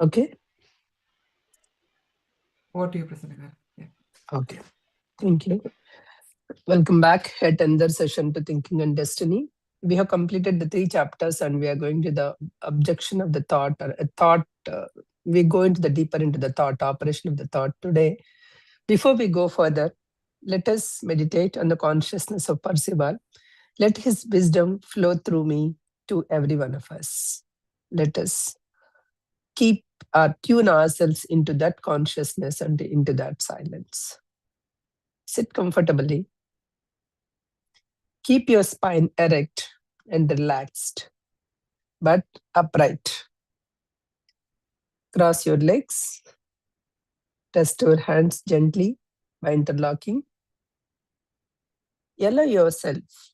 Okay. Over to you, Prasanna. Yeah. Okay. Thank you. Welcome back at another session to Thinking and Destiny. We have completed the 3 chapters and we are going to the objection of the thought or a thought. We go into the deeper into the thought, operation of the thought today. Before we go further, let us meditate on the consciousness of Parsival. Let his wisdom flow through me to every one of us. Let us keep tune ourselves into that consciousness and into that silence. Sit comfortably. Keep your spine erect and relaxed, but upright. Cross your legs. Rest your hands gently by interlocking. Allow yourself,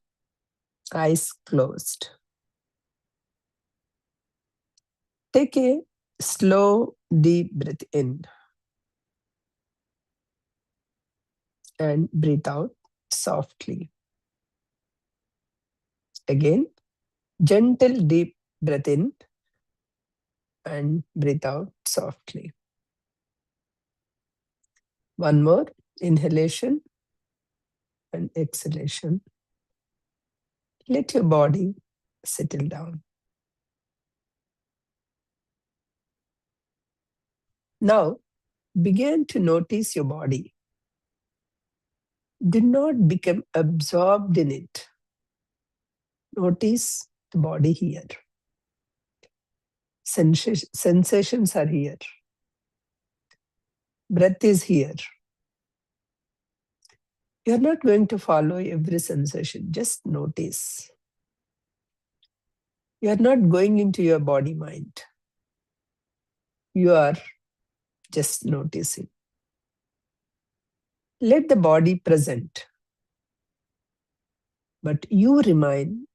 eyes closed. Take a slow, deep breath in and breathe out softly. Again, gentle, deep breath in and breathe out softly. One more, inhalation and exhalation. Let your body settle down. Now, begin to notice your body. Do not become absorbed in it. Notice the body here. Sensations are here. Breath is here. You're not going to follow every sensation. Just notice. You're not going into your body mind. You are just noticing. Let the body present, but you remain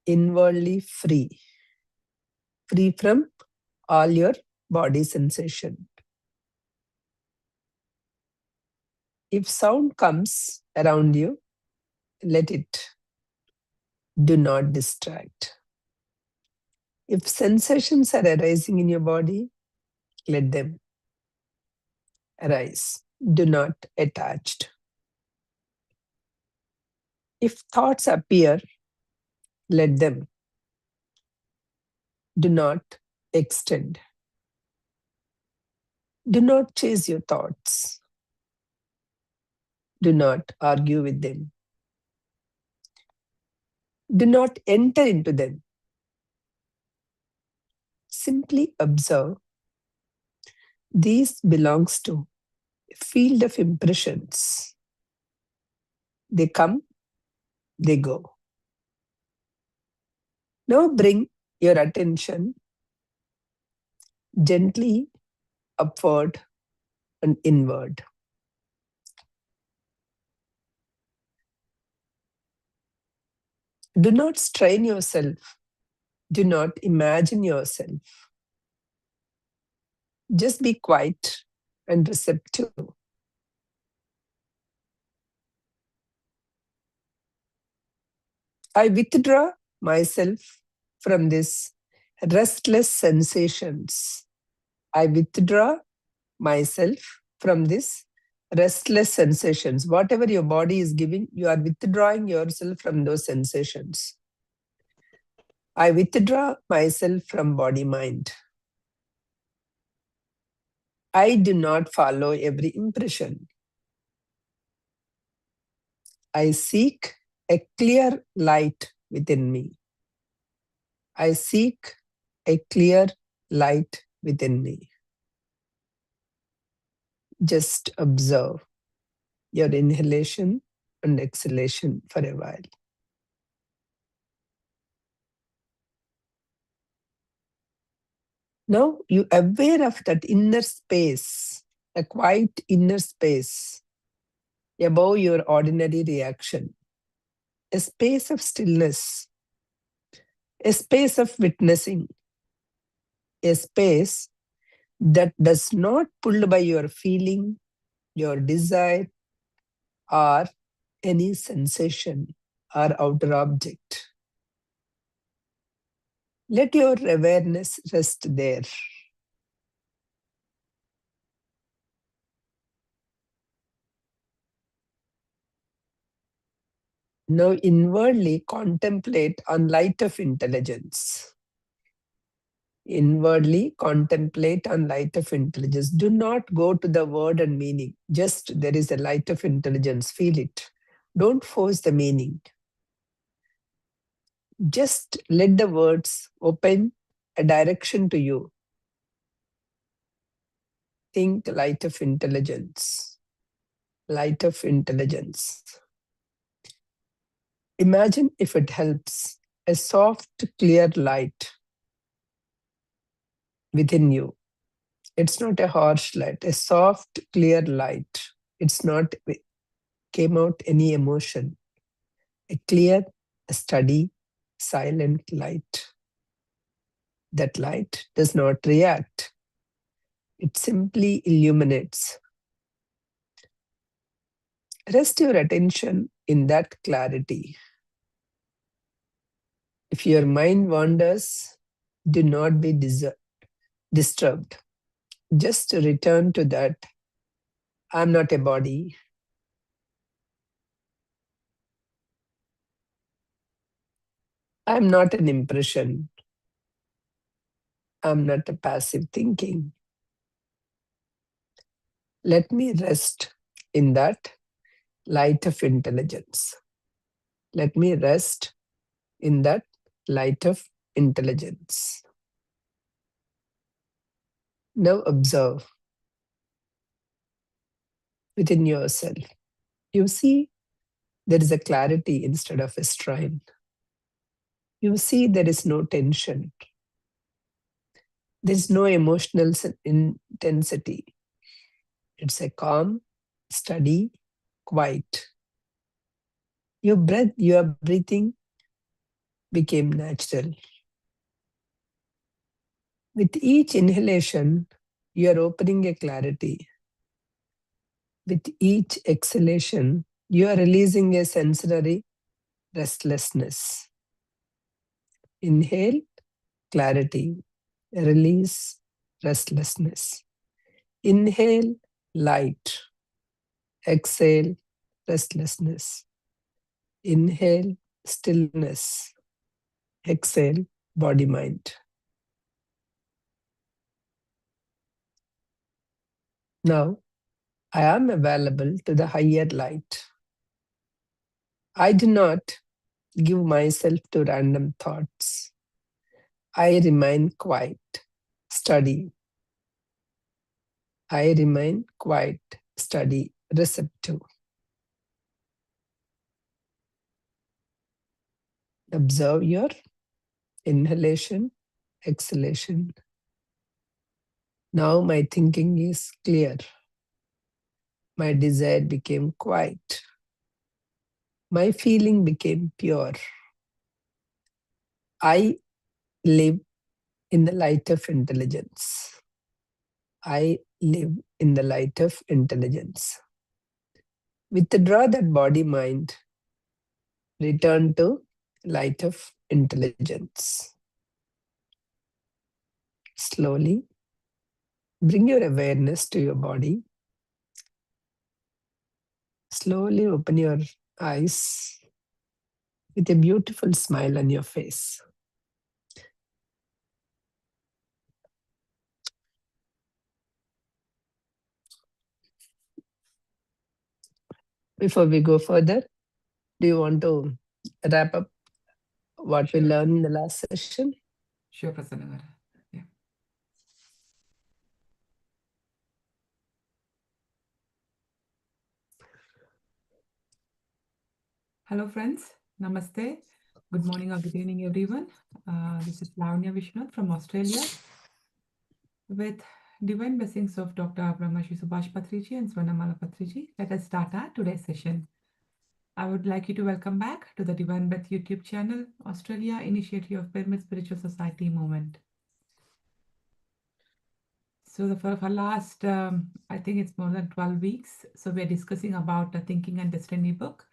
inwardly free from all your body sensation. If sound comes around you, let it. Do not distract. If sensations are arising in your body, let them arise. Do not attach. If thoughts appear, let them. Do not extend. Do not chase your thoughts. Do not argue with them. Do not enter into them. Simply observe. These belongs to a field of impressions. They come, they go. Now bring your attention gently upward and inward. Do not strain yourself. Do not imagine yourself. Just be quiet and receptive. I withdraw myself from these restless sensations. I withdraw myself from these restless sensations. Whatever your body is giving, you are withdrawing yourself from those sensations. I withdraw myself from body mind. I do not follow every impression. I seek a clear light within me. I seek a clear light within me. Just observe your inhalation and exhalation for a while. Now you are aware of that inner space, a quiet inner space above your ordinary reaction, a space of stillness, a space of witnessing, a space that does not pull by your feeling, your desire, or any sensation or outer object. Let your awareness rest there. Now inwardly contemplate on light of intelligence. Inwardly contemplate on light of intelligence. Do not go to the word and meaning. Just there is a light of intelligence. Feel it. Don't force the meaning. Just let the words open a direction to you. Think light of intelligence. Light of intelligence. Imagine if it helps, a soft, clear light within you. It's not a harsh light, a soft, clear light. It's not came out any emotion. A clear, a steady, silent light. That light does not react. It simply illuminates. Rest your attention in that clarity. If your mind wanders, do not be disturbed. Just return to that. I'm not a body. I'm not an impression. I'm not a passive thinking. Let me rest in that light of intelligence. Let me rest in that light of intelligence. Now observe within yourself. You see there is a clarity instead of a strain. You see there is no tension. There is no emotional intensity. It's a calm, steady, quiet. Your breathing became natural. With each inhalation, you are opening a clarity. With each exhalation, you are releasing a sensory restlessness. Inhale, clarity. Release, restlessness. Inhale, light. Exhale, restlessness. Inhale, stillness. Exhale, body mind. Now, I am available to the higher light. I do not give myself to random thoughts. I remain quiet, steady. I remain quiet, steady, receptive. Observe your inhalation, exhalation. Now my thinking is clear. My desire became quiet. My feeling became pure. I live in the light of intelligence. I live in the light of intelligence. Withdraw that body mind. Return to light of intelligence. Slowly bring your awareness to your body. Slowly open your eyes with a beautiful smile on your face. Before we go further, do you want to wrap up what we learned in the last session? Sure, Prasanna. Yeah. Hello, friends. Namaste. Good morning or good evening, everyone. This is Lavanya Vishnath from Australia. With divine blessings of Dr. Brahmashi Subhash Patriji and Swarnamala Patriji, let us start our today's session. I would like you to welcome back to the Divine Breath YouTube channel, Australia Initiative of Pyramid Spiritual Society Movement. So for last, I think it's more than 12 weeks. So we're discussing about the Thinking and Destiny book,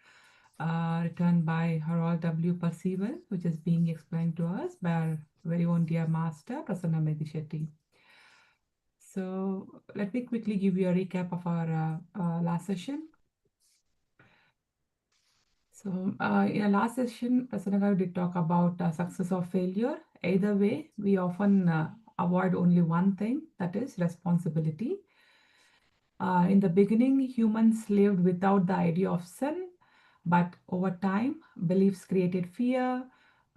written by Harold W. Percival, which is being explained to us by our very own dear master, Prasanna Medisetti. So let me quickly give you a recap of our last session. So, in our last session, Prasanna did talk about success or failure. Either way, we often avoid only one thing, that is responsibility. In the beginning, humans lived without the idea of sin, but over time, beliefs created fear,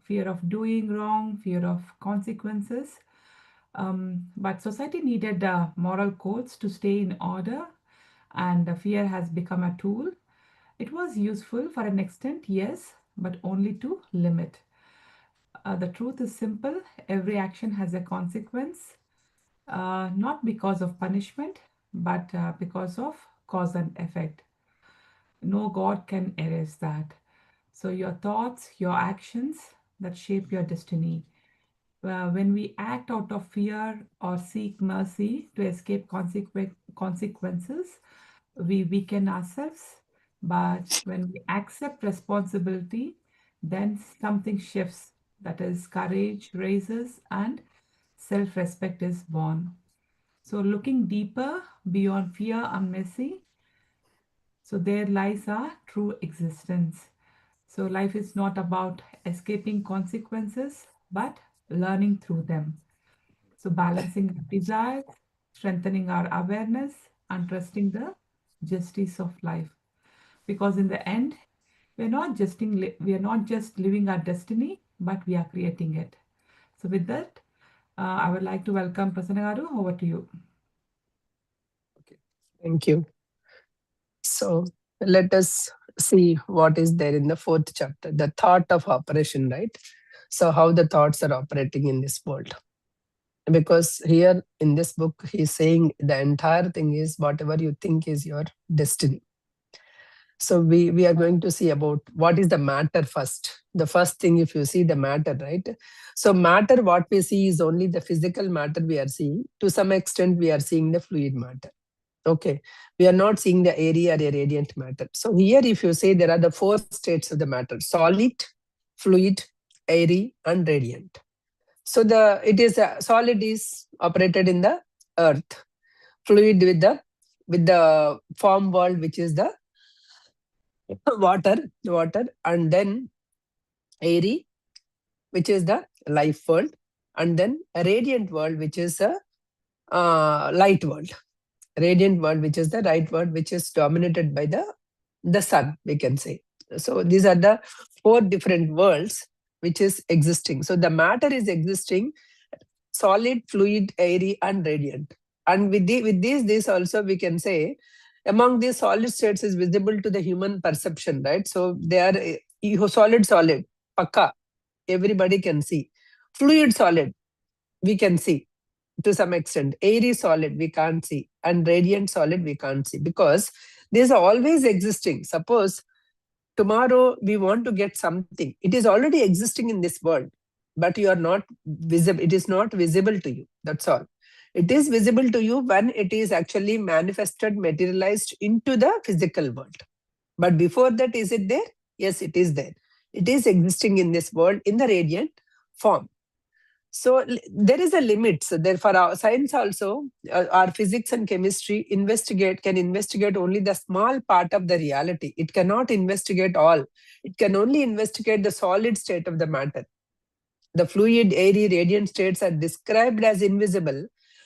fear of doing wrong, fear of consequences. But society needed moral codes to stay in order, and fear has become a tool. It was useful for an extent, yes, but only to limit. The truth is simple, every action has a consequence, not because of punishment, but because of cause and effect. No God can erase that. So, your thoughts, your actions that shape your destiny. When we act out of fear or seek mercy to escape consequences, we weaken ourselves. But when we accept responsibility, then something shifts. That is, courage raises and self respect is born. So, looking deeper beyond fear and mercy, so there lies our true existence. So, life is not about escaping consequences, but learning through them. So, balancing our desires, strengthening our awareness, and trusting the justice of life. Because in the end, we are not just living our destiny, but we are creating it. So, with that, I would like to welcome Prasanna Garu. Over to you. Okay. Thank you. So let us see what is there in the fourth chapter, the thought of operation, right? So how the thoughts are operating in this world. Because here in this book, he's saying the entire thing is whatever you think is your destiny. So we are going to see about what is the matter first. The first thing, if you see the matter, right? So matter, what we see is only the physical matter we are seeing. To some extent, we are seeing the fluid matter. Okay, we are not seeing the area or a radiant matter. So here, if you say there are the four states of the matter: solid, fluid, airy, and radiant. So solid is operated in the earth, fluid with the form world, which is the water, and then airy, which is the life world, and then a radiant world, which is a light world. Radiant world, which is the right world, which is dominated by the sun, we can say. So these are the four different worlds which is existing. So the matter is existing: solid, fluid, airy, and radiant. And with this also we can say, among these solid states is visible to the human perception, right? So they are solid, pakka, everybody can see. Fluid, solid, we can see to some extent. Airy, solid, we can't see. And radiant, solid, we can't see, because these are always existing. Suppose tomorrow we want to get something, it is already existing in this world, but you are not visible. It is not visible to you, that's all. It is visible to you when it is actually manifested, materialized into the physical world. But before that, is it there? Yes, it is there. It is existing in this world in the radiant form. So there is a limit. So therefore, our science also, our physics and chemistry can investigate only the small part of the reality. It cannot investigate all. It can only investigate the solid state of the matter. The fluid, airy, radiant states are described as invisible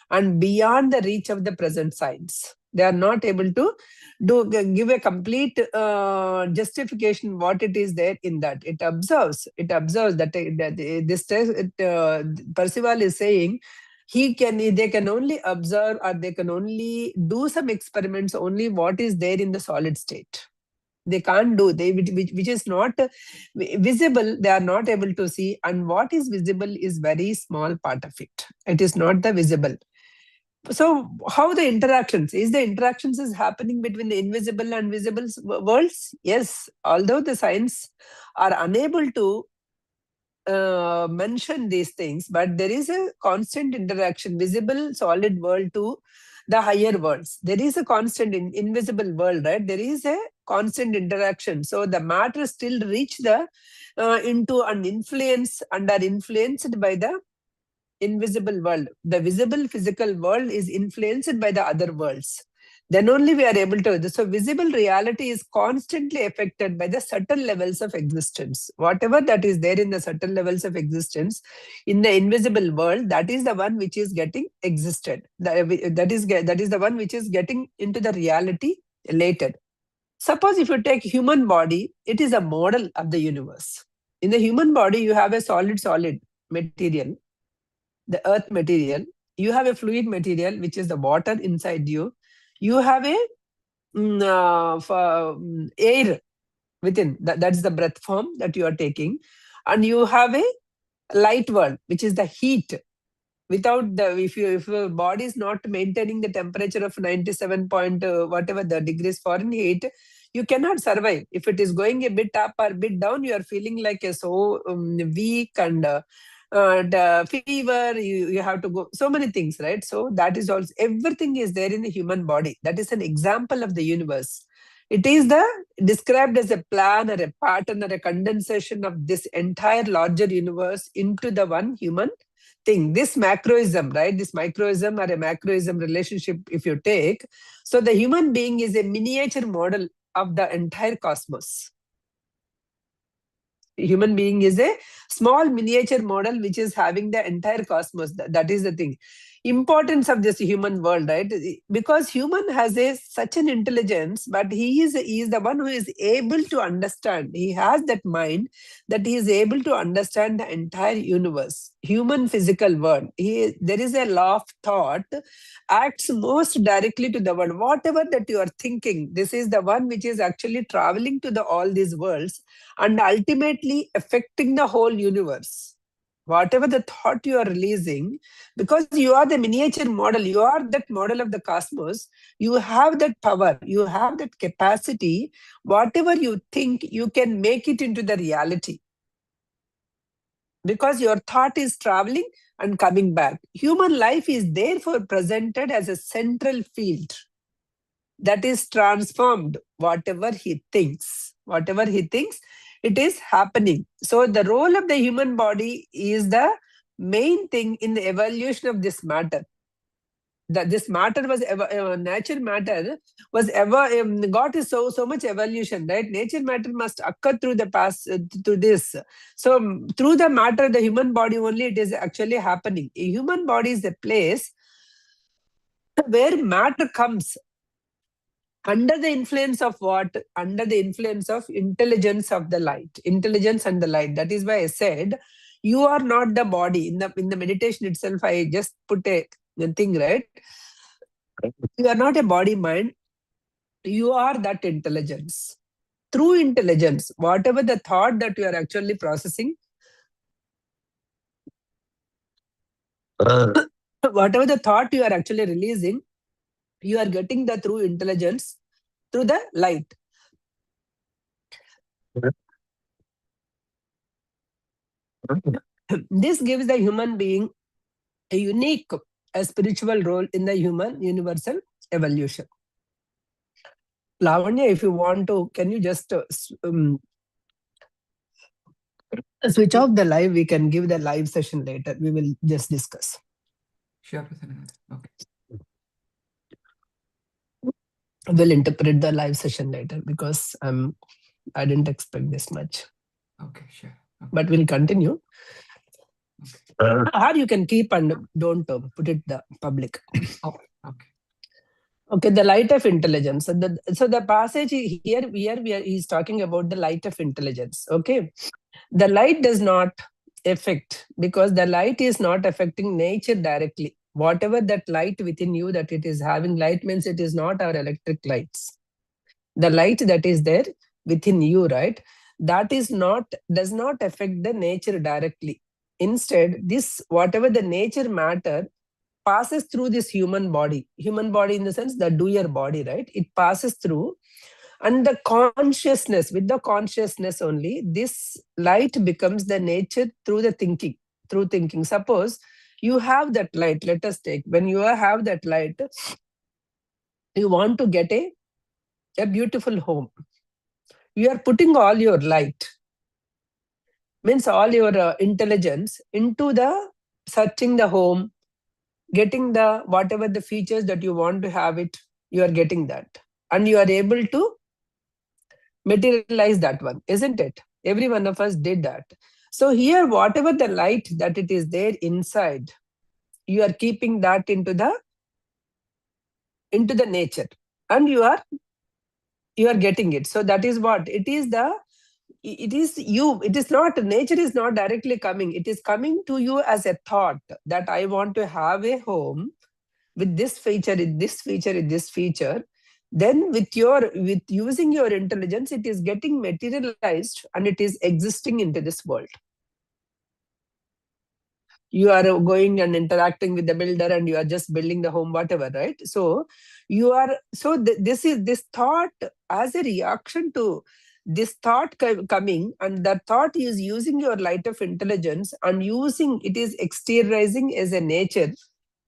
and beyond the reach of the present science. They are not able to give a complete justification what it is there in that. It observes that Percival is saying they can only observe, or they can only do some experiments only what is there in the solid state. They can't do, which is not visible, they are not able to see, and what is visible is very small part of it. It is not the visible. So how the interactions is happening between the invisible and visible worlds? Yes, although the science are unable to mention these things, but there is a constant interaction, visible solid world to the higher worlds. There is a constant invisible world, right? There is a constant interaction. So the matter still reach the into an influence and are influenced by the invisible world. The visible physical world is influenced by the other worlds. Then only we are able to. So visible reality is constantly affected by the subtle levels of existence. Whatever that is there in the subtle levels of existence in the invisible world, that is the one which is getting existed. That is the one which is getting into the reality later. Suppose if you take human body, it is a model of the universe. In the human body, you have a solid material, the earth material. You have a fluid material, which is the water inside you. You have a air within. That's the breath form that you are taking. And you have a light world, which is the heat. Without if your body is not maintaining the temperature of 97 point whatever the degrees Fahrenheit, you cannot survive. If it is going a bit up or bit down, you are feeling like a so weak and the fever. You have to go so many things, right? So that is also, everything is there in the human body. That is an example of the universe. It is described as a plan or a pattern or a condensation of this entire larger universe into the one human thing. This macroism, right? This microism or a macroism relationship, if you take, so the human being is a miniature model of the entire cosmos. Human being is a small miniature model which is having the entire cosmos. That is the thing. Importance of this human world, right? Because human has such an intelligence, but he is the one who is able to understand. He has that mind that he is able to understand the entire universe, human physical world. There is a law of thought acts most directly to the world. Whatever that you are thinking, this is the one which is actually traveling to all these worlds and ultimately affecting the whole universe. Whatever the thought you are releasing, because you are the miniature model, you are that model of the cosmos, you have that power, you have that capacity. Whatever you think, you can make it into the reality. Because your thought is traveling and coming back. Human life is therefore presented as a central field that is transformed. Whatever he thinks, it is happening. So the role of the human body is the main thing in the evolution of this matter. That this matter was nature matter was ever got so much evolution, right? Nature matter must occur through the past, through this. So through the matter, the human body only, it is actually happening. A human body is a place where matter comes under the influence of what? Under the influence of intelligence of the light. Intelligence and the light. That is why I said, you are not the body. In the meditation itself, I just put a thing, right? You are not a body mind. You are that intelligence. Through intelligence, whatever the thought that you are actually processing, whatever the thought you are actually releasing, you are getting the through intelligence, through the light. This gives the human being a unique, a spiritual role in the human universal evolution. Lavanya, if you want to, can you just switch off the live? We can give the live session later. We will just discuss. Sure, Prasanna. Okay. We'll interpret the live session later because I didn't expect this much. Okay, sure. Okay. But we'll continue. Okay. Or you can keep and don't put it the public. Okay. Okay. Okay, the light of intelligence. So the passage here he's talking about the light of intelligence. Okay, the light does not affect, because the light is not affecting nature directly. Whatever that light within you that it is having, light means it is not our electric lights. The light that is there within you, right? That does not affect the nature directly. Instead, this whatever the nature matter passes through this human body in the sense the doer body, right? It passes through, and the consciousness, with the consciousness only, this light becomes the nature through thinking. Suppose you have that light, let us take, when you have that light, you want to get a beautiful home. You are putting all your light, means all your intelligence into the searching the home, getting the whatever the features that you want to have it, You are getting that. And you are able to materialize that one, isn't it? Every one of us did that. So here, whatever the light that it is there inside, you are keeping that into the nature, and you are getting it. So that is what it is. It is you. It is not, nature is not directly coming. It is coming to you as a thought that I want to have a home with this feature, with this feature, with this feature. Then with using your intelligence, it is getting materialized and it is existing into this world. You are going and interacting with the builder and you are just building the home, whatever, right? So you are, this is this thought as a reaction to this thought coming, and that thought is using your light of intelligence and using it, is exteriorizing as a nature,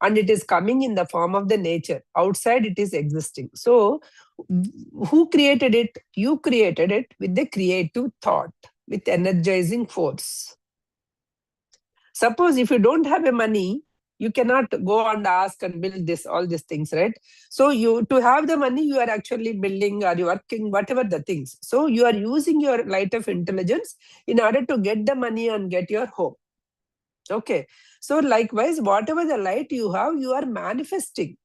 and it is coming in the form of the nature. Outside it is existing. So who created it? You created it with the creative thought, with energizing force. Suppose if you don't have a money, you cannot go and ask and build this, all these things, right? So to have the money, you are actually building or you are working, whatever the things. So you are using your light of intelligence in order to get the money and get your home. Okay. So likewise, whatever the light you have, you are manifesting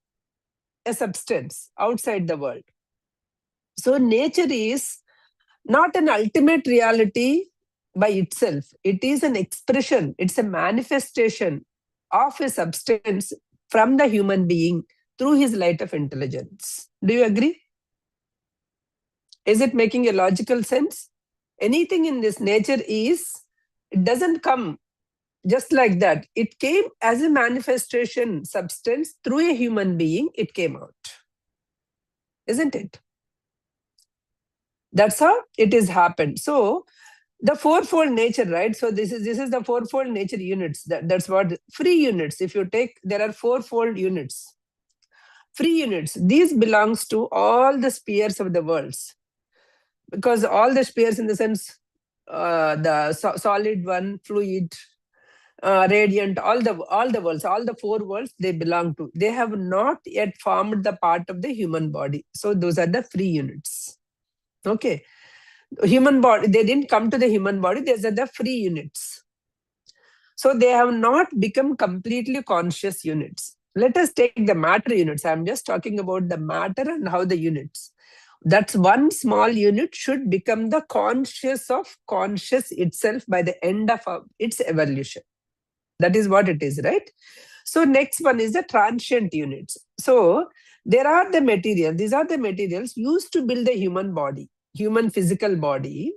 a substance outside the world. So nature is not an ultimate reality by itself. It is an expression, it's a manifestation of a substance from the human being through his light of intelligence. Do you agree? Is it making a logical sense? Anything in this nature it doesn't come just like that. It came as a manifestation substance through a human being, it came out. Isn't it? That's how it has happened. So the fourfold nature, right? So this is the fourfold nature units. That's what free units. If you take, there are fourfold units. Free units. These belongs to all the spheres of the worlds, because all the spheres, in the sense, the solid one, fluid, radiant, all the worlds, all the four worlds they belong to. They have not yet formed the part of the human body. So those are the free units. Okay. Human body, they didn't come to the human body, these are the free units. So they have not become completely conscious units. Let us take the matter units. I'm just talking about the matter and how the units. That's one small unit should become the conscious of conscious itself by the end of its evolution. That is what it is, right? So next one is the transient units. So there are the materials. These are the materials used to build the human body, human physical body,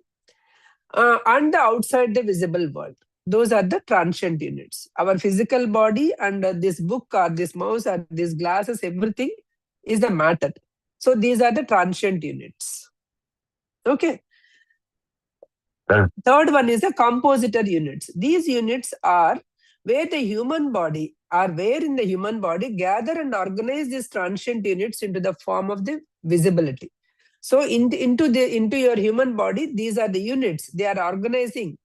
and the outside the visible world. Those are the transient units. Our physical body and this book or this mouse or these glasses, everything is the matter. So these are the transient units. Okay. Third one is the compositor units. These units are where the human body, or where in the human body gather and organize these transient units into the form of the visibility. So into your human body, these are the units. They are organizing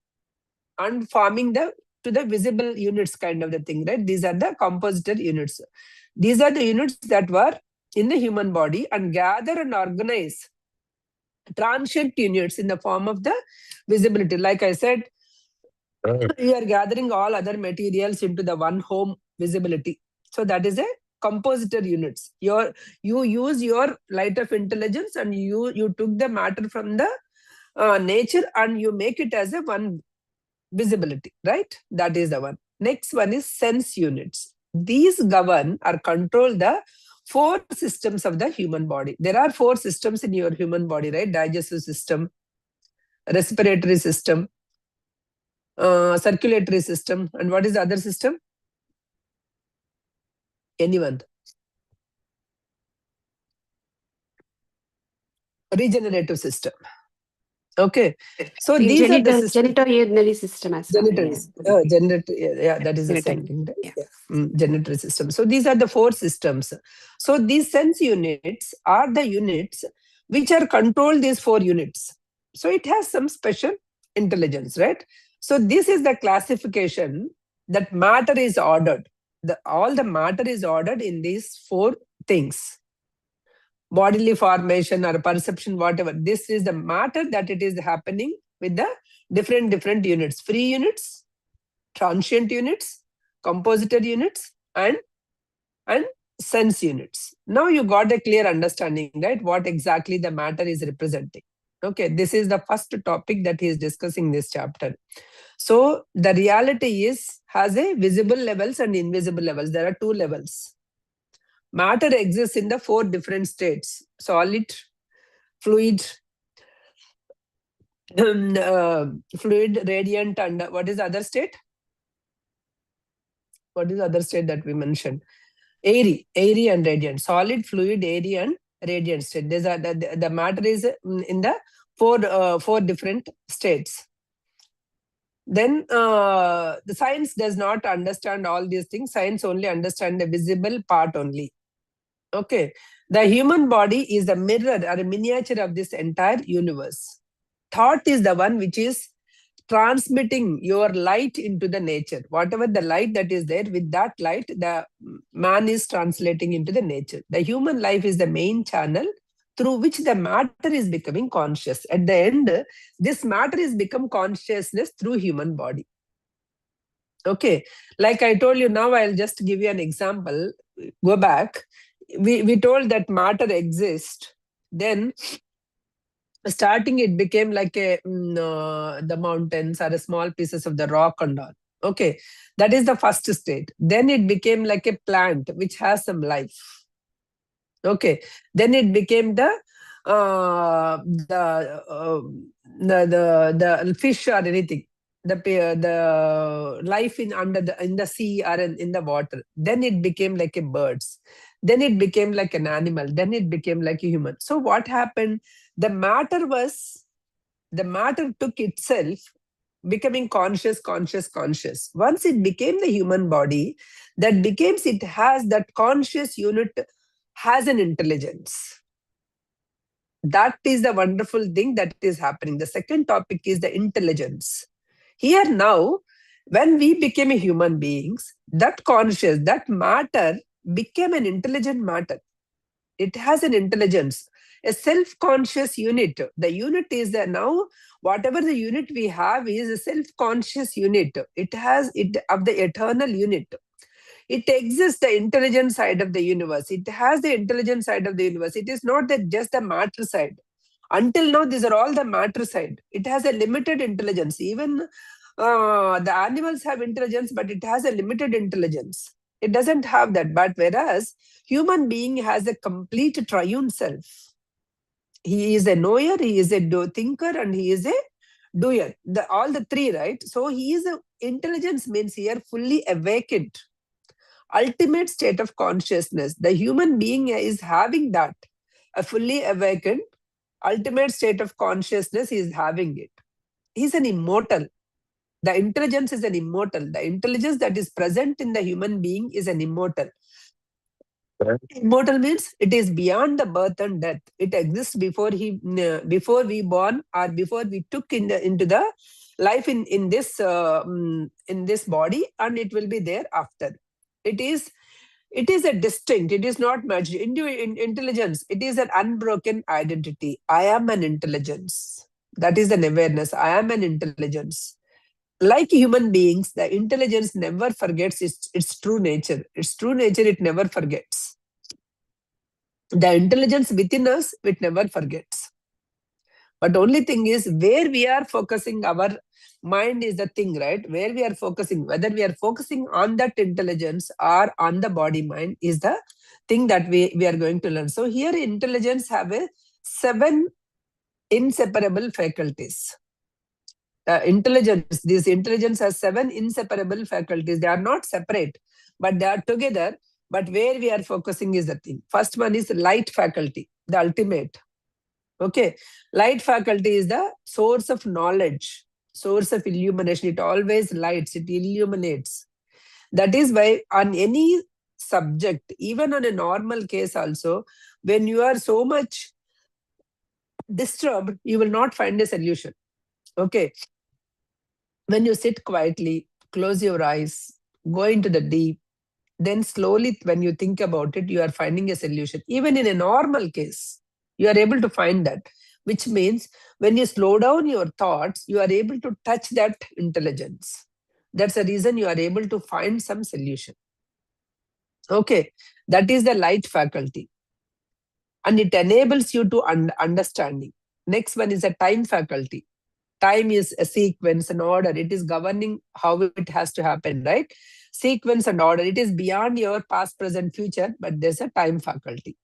and forming to the visible units kind of the thing, right? These are the compositor units. These are the units that were in the human body and gather and organize transient units in the form of the visibility. Like I said, you are gathering all other materials into the one home visibility. So that is a compositor units. You use your light of intelligence and you took the matter from the nature and you make it as a one visibility, right? That is the one. Next one is sense units. These govern or control the four systems of the human body. There are four systems in your human body, right? Digestive system, respiratory system, circulatory system, and what is the other system? Anyone? Regenerative system. Okay. So these are the genitourinary system as well. Yeah, that is the same thing. Right? Yeah. Genitourinary system. So these are the four systems. So these sense units are the units which are control these four units. So it has some special intelligence, right? So this is the classification that matter is ordered. All the matter is ordered in these four things. bodily formation or perception, whatever. This is the matter that it is happening with the different units: free units, transient units, compositor units, and sense units. Now you got a clear understanding, right, what exactly the matter is representing. Okay, this is the first topic that he is discussing in this chapter. So the reality has a visible levels and invisible levels. There are 2 levels. Matter exists in the 4 different states: solid, fluid, radiant, and what is the other state? What is the other state that we mentioned? Airy and radiant. Solid, fluid, airy, and radiant state. These are the matter is in the 4 different states. Then the science does not understand all these things. Science only understands the visible part only. Okay. The human body is a mirror or a miniature of this entire universe. Thought is the one which is transmitting your light into the nature. Whatever the light that is there, with that light, the man is translating into the nature. The human life is the main channel through which the matter is becoming conscious. At the end, this matter is become consciousness through human body. Okay, like I told you, now I'll just give you an example. Go back. We told that matter exists. Then starting it became like the mountains or the small pieces of the rock and all. Okay, that is the first state. Then it became like a plant which has some life. Okay, then it became the fish or anything, the life in the sea or in the water. Then it became like a birds. Then it became like an animal. Then it became like a human. So what happened? The matter took itself becoming conscious. Once it became the human body, that becomes, it has that conscious unit has an intelligence. That is the wonderful thing that is happening. The second topic is the intelligence. Here now, when we became human beings, that conscious, that matter became an intelligent matter. It has an intelligence, a self-conscious unit. The unit is there now. Whatever the unit we have is a self-conscious unit. It has it of the eternal unit. It exists, the intelligent side of the universe. It has the intelligent side of the universe. It is not that just the matter side. Until now, these are all the matter side. It has a limited intelligence. Even the animals have intelligence, but it has a limited intelligence. It doesn't have that. But whereas human being has a complete triune self. He is a knower, he is a thinker, and he is a doer. All the 3, right? So he is intelligence means here fully awakened. Ultimate state of consciousness. The human being is having that. A fully awakened, ultimate state of consciousness, he is having it. He's an immortal. The intelligence is an immortal. The intelligence that is present in the human being is an immortal. Immortal means it is beyond the birth and death. It exists before we born, or before we took into the life in this body, and it will be there after. It is a distinct. It is not merged into intelligence. It is an unbroken identity. I am an intelligence. That is an awareness. I am an intelligence. Like human beings, the intelligence never forgets its true nature. Its true nature, it never forgets. The intelligence within us, it never forgets. But only thing is, where we are focusing our mind is the thing, right? Where we are focusing, whether we are focusing on that intelligence or on the body mind, is the thing that we are going to learn. So here, intelligence have 7 inseparable faculties. This intelligence has 7 inseparable faculties. They are not separate, but they are together. But where we are focusing is the thing. First one is light faculty, the ultimate. Okay, light faculty is the source of knowledge, source of illumination. It always lights, it illuminates. That is why on any subject, even on a normal case also, when you are so much disturbed, you will not find a solution. Okay. When you sit quietly, close your eyes, go into the deep, then slowly when you think about it, you are finding a solution. Even in a normal case, you are able to find that, which means when you slow down your thoughts, you are able to touch that intelligence. That's the reason you are able to find some solution. Okay, that is the light faculty. And it enables you to understanding. Next one is a time faculty. Time is a sequence and order. It is governing how it has to happen, right? Sequence and order. It is beyond your past, present, future, but there's a time faculty.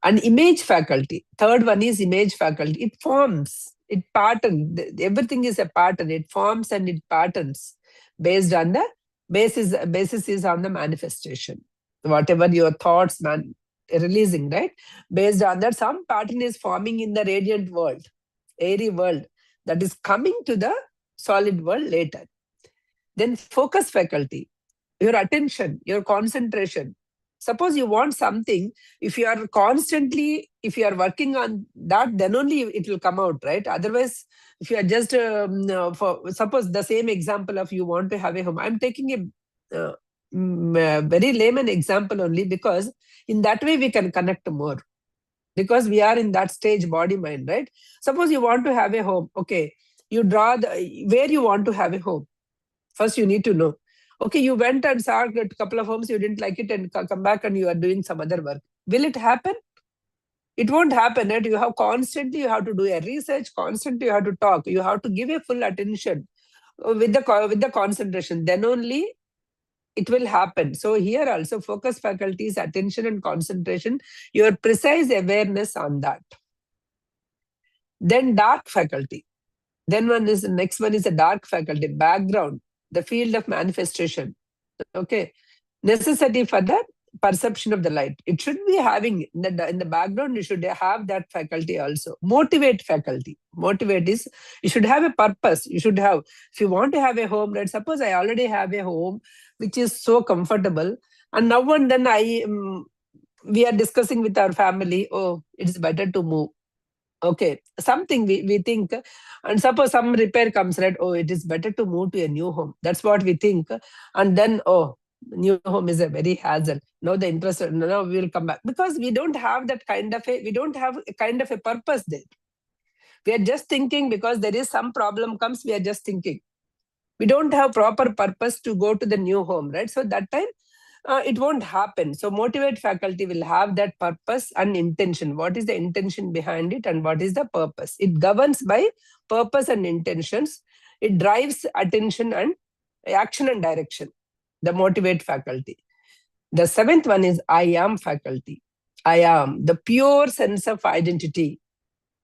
And image faculty. Third one is image faculty. It forms, it pattern. Everything is a pattern. It forms and it patterns based on the basis is on the manifestation. Whatever your thoughts releasing, right? Based on that, some pattern is forming in the radiant world, airy world, that is coming to the solid world later. Then focus faculty, your attention, your concentration. Suppose you want something, if you are constantly, if you are working on that, then only it will come out, right? Otherwise, if you are just, for suppose the same example of you want to have a home. I'm taking a very layman example only because in that way we can connect more. Because we are in that stage, body, mind, right? Suppose you want to have a home, okay. You draw where you want to have a home. First, you need to know. Okay, you went and saw a couple of homes, you didn't like it, and come back and you are doing some other work. Will it happen? It won't happen, right? You have constantly, you have to do a research, constantly you have to talk, you have to give a full attention with the concentration. Then only it will happen. So here also focus faculties, attention and concentration, your precise awareness on that. Then dark faculty. Then next one is a dark faculty, background, the field of manifestation. Okay, necessity for the perception of the light. It should be having in the background. You should have that faculty also. Motivate faculty. Motivate is you should have a purpose. You should have. If you want to have a home, right? Suppose I already have a home which is so comfortable, and now and then we are discussing with our family. Oh, it's better to move. Okay, something we think, and suppose some repair comes, right? Oh, it is better to move to a new home. That's what we think, and then new home is a very hassle. Now the interest, now we will come back because we don't have that kind of we don't have a kind of a purpose there. We are just thinking because there is some problem comes. We are just thinking. We don't have proper purpose to go to the new home, right? So that time it won't happen. So motivate faculty will have that purpose and intention. What is the intention behind it and what is the purpose? It governs by purpose and intentions. It drives attention and action and direction, the motivate faculty. The seventh one is I am faculty. I am, the pure sense of identity.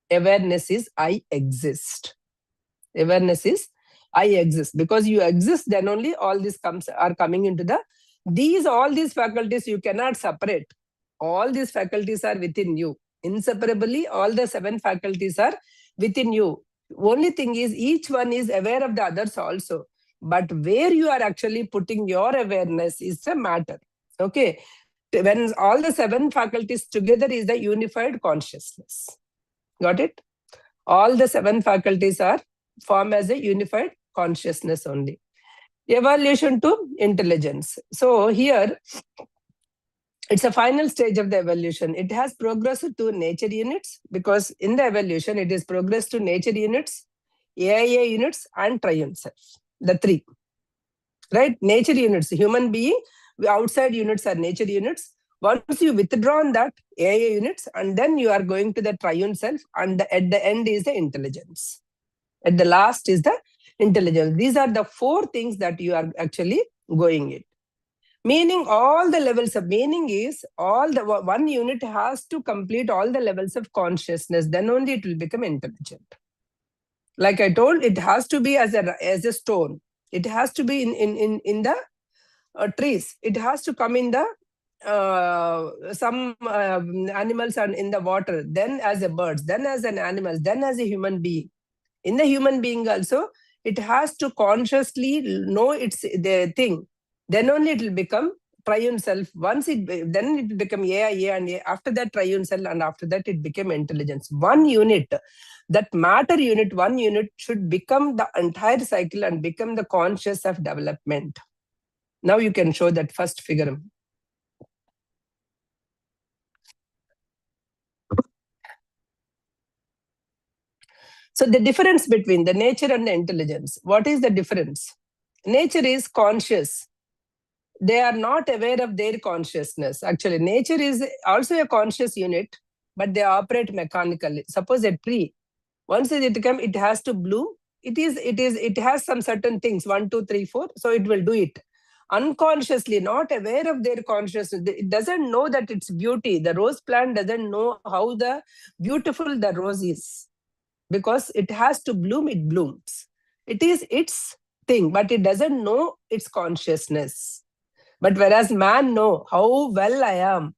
Awareness is I exist. Awareness is I exist. Because you exist, then only all these are coming into the all these faculties you cannot separate. All these faculties are within you. Inseparably, all the 7 faculties are within you. Only thing is, each one is aware of the others also. But where you are actually putting your awareness is the matter. Okay. When all the 7 faculties together is the unified consciousness. Got it? All the 7 faculties are formed as a unified consciousness only. Evolution to intelligence. So here, it's a final stage of the evolution. It has progressed to nature units because in the evolution, it is progressed to nature units, AIA units, and triune self. The 3. Right? Nature units, human being, outside units are nature units. Once you withdraw that AIA units, and then you are going to the triune self, and at the end is the intelligence. At the last is the intelligence. These are the 4 things that you are actually going in. Meaning all the levels of meaning is all the one unit has to complete all the levels of consciousness. Then only it will become intelligent. Like I told, it has to be as a stone. It has to be in the trees. It has to come in the some animals are in the water. Then as a bird. Then as an animal. Then as a human being. In the human being also, it has to consciously know it's the thing. Then only it will become triune self. Once then it will become AIA, and after that triune self, and after that it became intelligence. One unit, that matter unit, one unit should become the entire cycle and become the conscious of development. Now you can show that first figure. So the difference between the nature and the intelligence, what is the difference? Nature is conscious. They are not aware of their consciousness. Actually, nature is also a conscious unit, but they operate mechanically. Suppose a tree, once it comes, it has to bloom. It has some certain things, 1, 2, 3, 4. So it will do it unconsciously, not aware of their consciousness. It doesn't know that it's beauty. The rose plant doesn't know how beautiful the rose is. Because it has to bloom, it blooms. It is its thing, but it doesn't know its consciousness. But whereas man know how well I am,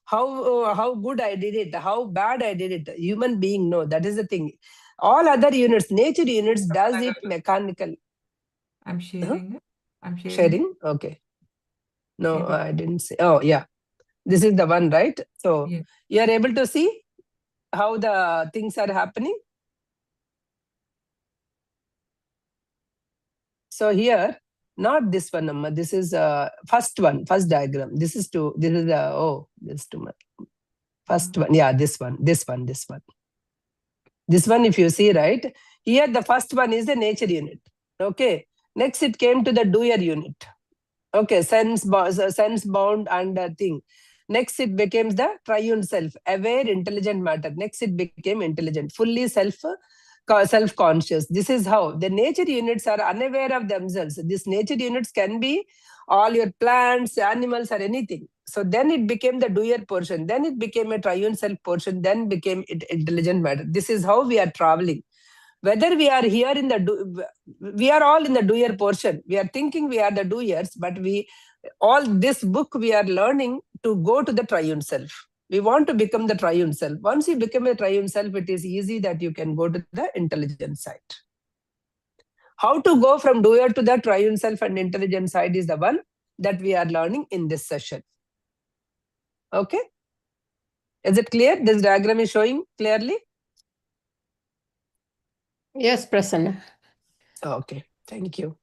how good I did it, how bad I did it. Human being know. That is the thing. All other units, nature units, does it mechanically. I'm sharing it. I'm Sharing? Okay. No, Maybe. I didn't say. Oh, yeah. This is the one, right? So Yeah. you are able to see how the things are happening. So here, not this one, Amma. This is first diagram. This is too much. First one, yeah, this one. This one, if you see, right? Here, the first one is the nature unit. Okay. Next, it came to the doer unit. Okay, sense bound and thing. Next, it becomes the triune self, aware, intelligent matter. Next, it became intelligent, fully self-conscious. This is how the nature units are unaware of themselves. These nature units can be all your plants, animals, or anything. So then it became the doer portion. Then it became a triune self portion. Then became intelligent matter. This is how we are traveling. Whether we are here we are all in the doer portion. We are thinking we are the doers, but all this book we are learning to go to the triune self. We want to become the triune self. Once you become a triune self, it is easy that you can go to the intelligent side. How to go from doer to the triune self and intelligent side is the one that we are learning in this session. Okay? Is it clear? This diagram is showing clearly? Yes, Prasanna. Okay, thank you.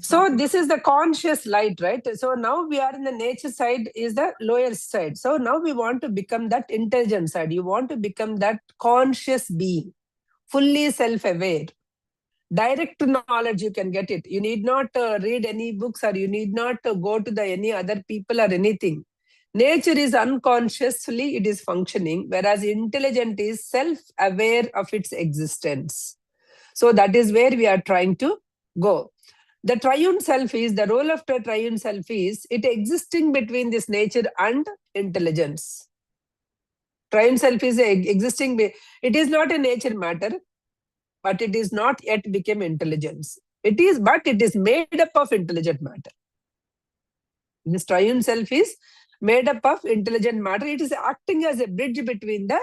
So this is the conscious light, right? So now we are in the nature side, is the lower side. So now we want to become that intelligent side. You want to become that conscious being, fully self-aware. Direct knowledge, you can get it. You need not read any books, or you need not go to any other people or anything. Nature is unconsciously, it is functioning, whereas intelligent is self-aware of its existence. So that is where we are trying to go. The triune self is, the role of the triune self is, it existing between this nature and intelligence. Triune self is existing, it is not a nature matter, but it is not yet become intelligence. But it is made up of intelligent matter. This triune self is made up of intelligent matter. It is acting as a bridge between the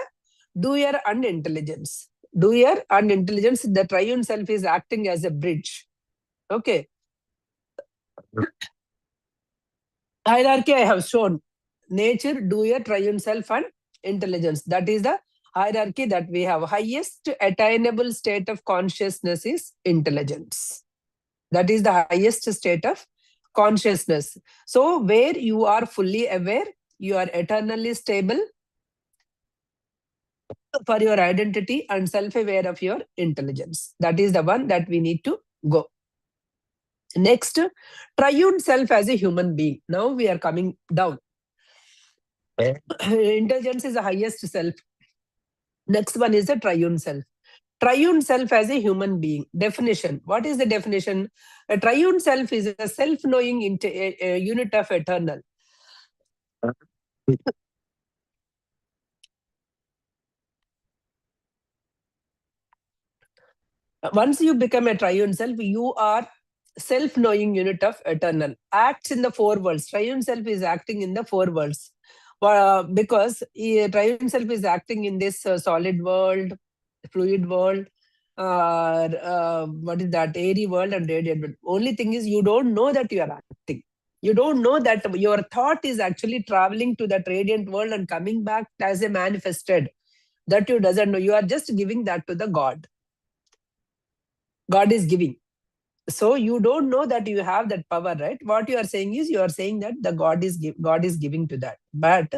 doer and intelligence. Doer and intelligence, the triune self is acting as a bridge. Okay. Hierarchy I have shown. Nature, doer, triune self, and intelligence. That is the hierarchy that we have. Highest attainable state of consciousness is intelligence. That is the highest state of consciousness. So where you are fully aware, you are eternally stable for your identity and self-aware of your intelligence. That is the one that we need to go. Next, triune self as a human being. Now we are coming down. Intelligence is the highest self. Next one is the triune self. Triune self as a human being. Definition. What is the definition? A triune self is a self-knowing unit of eternal. Once you become a triune self, you are self-knowing unit of eternal. Acts in the four worlds. Triune self is acting in the four worlds. Because triune self is acting in this solid world, fluid world, what is that, airy world and radiant world. Only thing is, you don't know that you are acting. You don't know that your thought is actually traveling to that radiant world and coming back as a manifested. That you doesn't know. You are just giving that to the God. God is giving. So you don't know that you have that power, right? What you are saying is, you are saying that the God is giving to that. But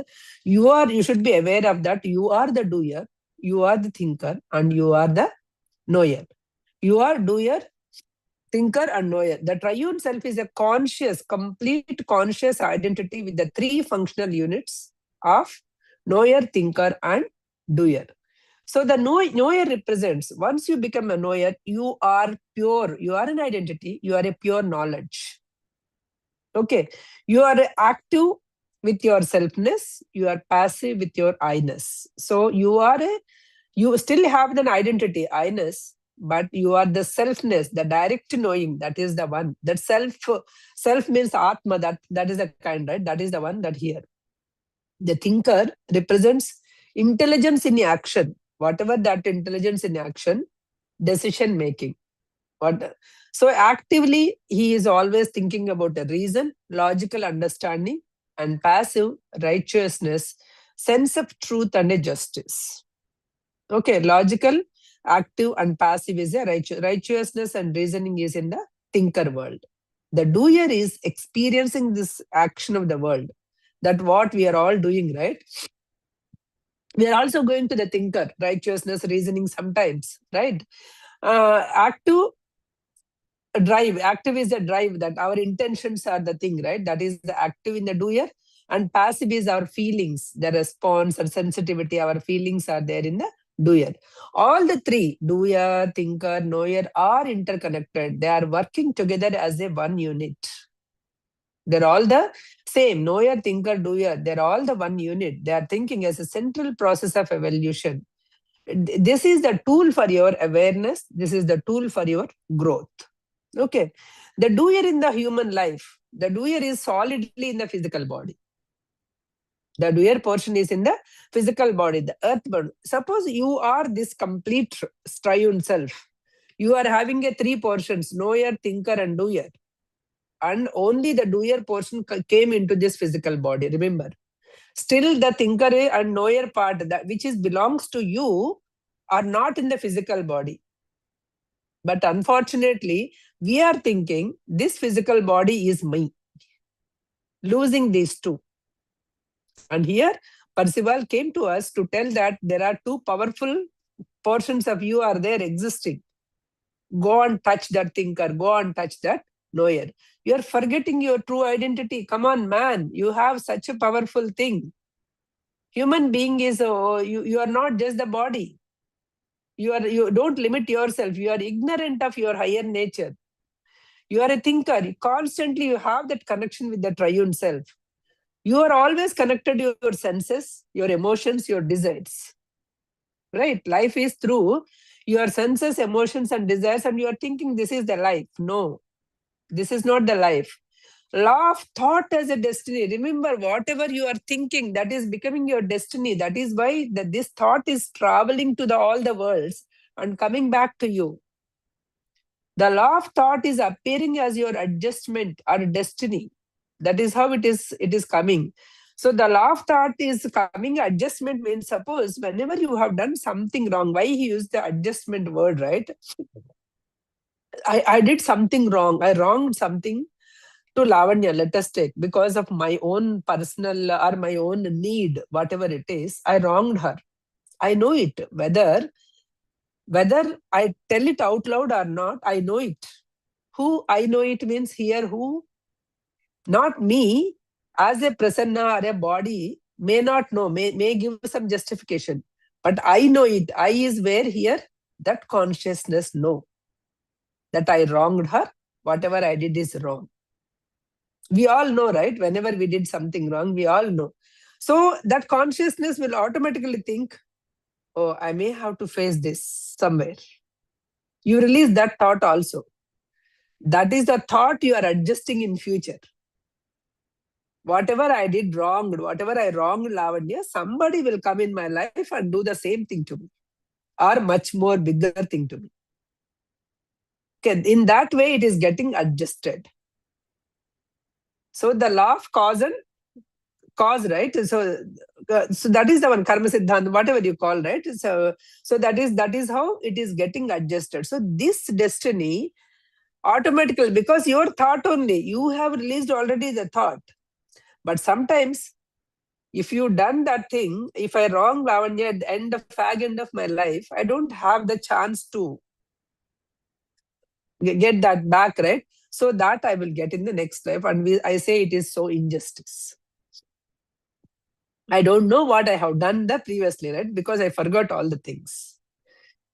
you should be aware of that. You are the doer, you are the thinker, and you are the knower. You are doer, thinker, and knower. The triune self is a conscious, complete conscious identity with the three functional units of knower, thinker, and doer. So the knower represents, once you become a knower, you are pure. You are an identity. You are a pure knowledge. Okay. You are active with your selfness. You are passive with your I-ness. So you still have an identity, I-ness, but you are the selfness, the direct knowing. That is the one. That self means Atma. That is the kind, right? That is the one that here. The thinker represents intelligence in action. Whatever that intelligence in action, decision making. So actively, he is always thinking about the reason, logical understanding, and passive righteousness, sense of truth and a justice. Okay, logical, active, and passive is a righteousness, and reasoning is in the thinker world. The doer is experiencing this action of the world. That what we are all doing, right? We are also going to the thinker, righteousness, reasoning sometimes, right? Active is a drive, that our intentions are the thing, right? That is the active in the doer. And passive is our feelings, the response and sensitivity, our feelings are there in the doer. All the three, doer, thinker, knower, are interconnected. They are working together as a one unit. They're all the same. Knower, thinker, doer. They're all the one unit. They are thinking as a central process of evolution. This is the tool for your awareness. This is the tool for your growth. Okay. The doer in the human life, the doer is solidly in the physical body. The doer portion is in the physical body, the earth body. Suppose you are this complete triune self. You are having a three portions, knower, thinker, and doer. And only the doer portion came into this physical body, remember. Still the thinker and knower part, which belongs to you, are not in the physical body. But unfortunately, we are thinking this physical body is me. Losing these two. And here, Percival came to us to tell that there are two powerful portions of you are there existing. Go and touch that thinker. Go and touch that knower. You are forgetting your true identity. Come on, man. You have such a powerful thing. Human being is, you are not just the body. You don't limit yourself. You are ignorant of your higher nature. You are a thinker. Constantly you have that connection with the triune self. You are always connected to your senses, your emotions, your desires. Right? Life is through your senses, emotions, and desires, and you are thinking this is the life. No, this is not the life. Law of thought as a destiny. Remember, whatever you are thinking, that is becoming your destiny. That is why this thought is traveling to all the worlds and coming back to you. The law of thought is appearing as your adjustment or destiny. That is how it is coming. So the law of thought is coming. Adjustment means, suppose whenever you have done something wrong, why he used the adjustment word, right? I did something wrong. I wronged something to Lavanya, let us take, because of my own personal or my own need, whatever it is, I wronged her. I know it. Whether I tell it out loud or not, I know it. Who I know it means here who? Not me as a Prasanna or a body may not know, may give some justification. But I know it. I is where here that consciousness know that I wronged her. Whatever I did is wrong. We all know, right? Whenever we did something wrong, we all know. So that consciousness will automatically think, oh, I may have to face this somewhere. You release that thought also. That is the thought you are adjusting in future. Whatever I did wrong, whatever I wronged Lavanya, somebody will come in my life and do the same thing to me, or much more bigger thing to me. Okay, in that way, it is getting adjusted. So the law of cause, right? So that is the one, karma siddhanta, whatever you call, right? So that is how it is getting adjusted. So this destiny, Automatically, because your thought only, you have released already the thought. But sometimes, if you done that thing, if I wrong Lavanya at the fag end of my life, I don't have the chance to get that back, right? So that I will get in the next life. And I say it is so injustice. I don't know what I have done the previously, right? Because I forgot all the things.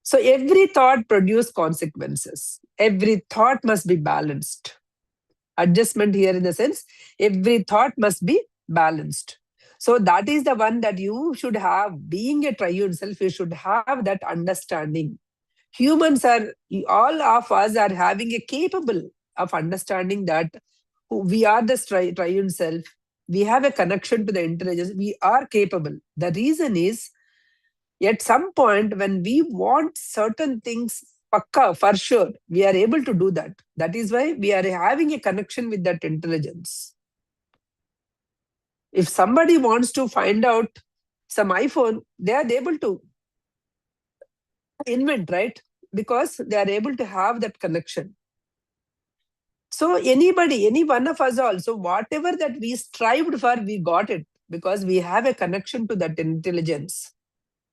So every thought produces consequences. Every thought must be balanced. Adjustment here in the sense, every thought must be balanced. So that is the one that you should have. Being a triune self, you should have that understanding. Humans are, all of us are having a capable of understanding that we are the triune self. We have a connection to the intelligence. We are capable. The reason is, at some point when we want certain things, pakka, for sure, we are able to do that. That is why we are having a connection with that intelligence. If somebody wants to find out some iPhone, they are able to invent, right? Because they are able to have that connection. So anybody, any one of us also, whatever that we strived for, we got it because we have a connection to that intelligence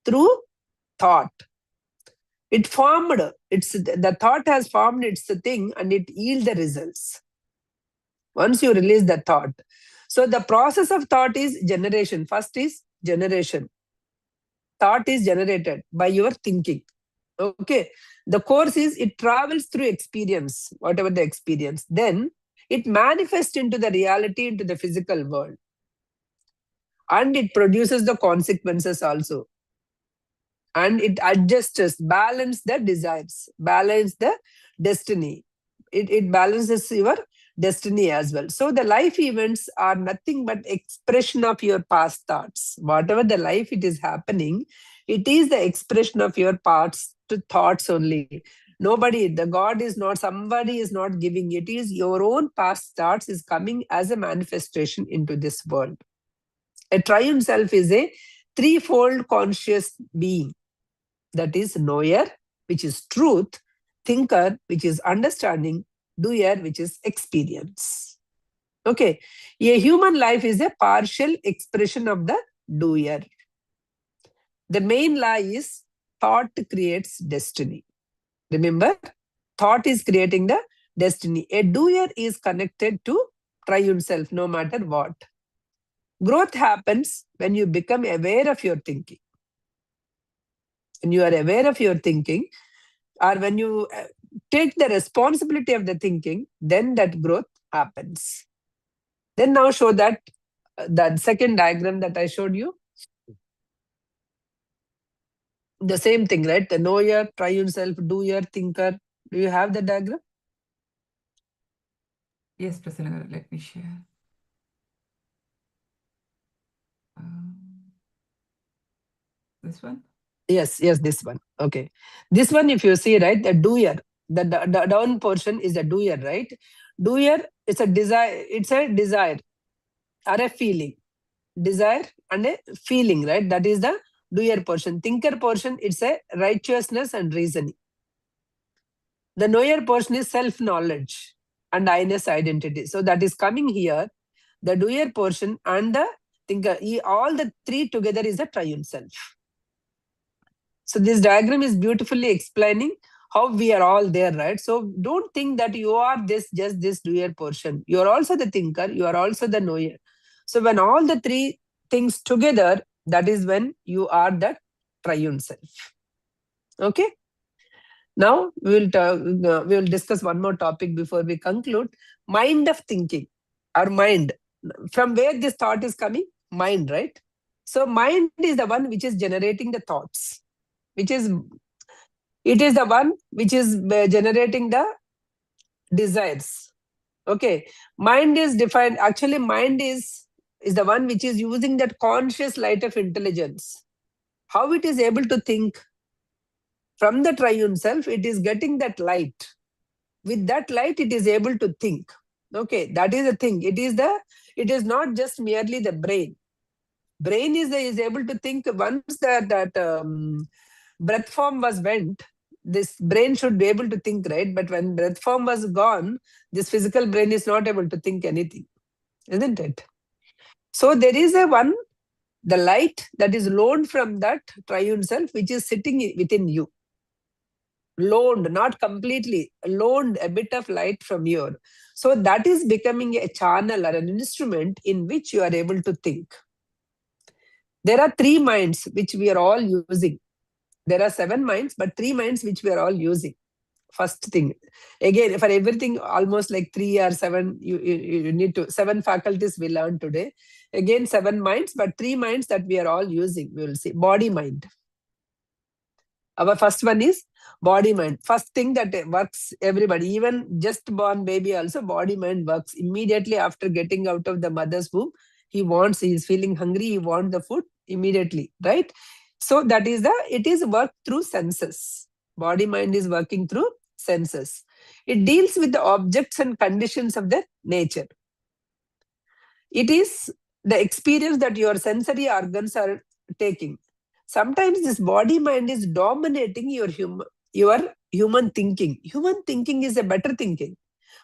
through thought. It formed, the thought has formed its thing and it yields the results. Once you release the thought. So the process of thought is generation. First is generation. Thought is generated by your thinking. Okay. The course is, it travels through experience, whatever the experience. Then it manifests into the reality, into the physical world. And it produces the consequences also. And it adjusts, balance the desires, balance the destiny. It balances your destiny as well. So the life events are nothing but expression of your past thoughts. Whatever the life it is happening, it is the expression of your past thoughts only. Nobody, the God is not, somebody is not giving. It is your own past thoughts is coming as a manifestation into this world. A triune self is a threefold conscious being. That is knower, which is truth, thinker, which is understanding, doer, which is experience. Okay. A human life is a partial expression of the doer. The main law is thought creates destiny. Remember, thought is creating the destiny. A doer is connected to triune self, no matter what. Growth happens when you become aware of your thinking. When you are aware of your thinking, or when you take the responsibility of the thinking, then that growth happens. Then now show that second diagram that I showed you. The same thing, right? The knower, triune self, doer, thinker. Do you have the diagram? Yes, Prasanna, let me share. This one? Yes, this one. Okay. This one, if you see, right, the doer, the down portion is the doer, right? Doer, it's a desire or a feeling. Desire and a feeling, right? That is the doer portion. Thinker portion, it's a righteousness and reasoning. The knower portion is self-knowledge and I-ness identity. So that is coming here. The doer portion and the thinker, all the three together is a triune self. So this diagram is beautifully explaining how we are all there, right? So don't think that you are just this doer portion. You are also the thinker. You are also the knower. So when all the three things together, that is when you are the triune self. Okay. Now we will discuss one more topic before we conclude. Mind of thinking. Our mind. From where this thought is coming? Mind, right? So mind is the one which is generating the thoughts. It is the one which is generating the desires. Okay. Mind is defined. Actually, mind is the one which is using that conscious light of intelligence. How it is able to think? From the triune self, it is getting that light. With that light, it is able to think. Okay, that is the thing. It is not just merely the brain. Brain is able to think. Once that breath form was went, this brain should be able to think, right? But when breath form was gone, this physical brain is not able to think anything, isn't it? So there is the light that is loaned from that triune self, which is sitting within you. Loaned, not completely, loaned a bit of light from you. So that is becoming a channel or an instrument in which you are able to think. There are 3 minds which we are all using. There are 7 minds, but 3 minds which we are all using. First thing. Again, for everything, almost like 3 or 7, you need to, 7 faculties we learned today. Again, 7 minds, but 3 minds that we are all using. We will see. Body, mind. Our first one is body, mind. First thing that works everybody, even just born baby also, body, mind works. Immediately after getting out of the mother's womb, he is feeling hungry, he wants the food immediately, right? So that is it is work through senses. Body, mind is working through senses. It deals with the objects and conditions of the nature. It is the experience that your sensory organs are taking. Sometimes this body mind is dominating your human thinking. Human thinking is a better thinking,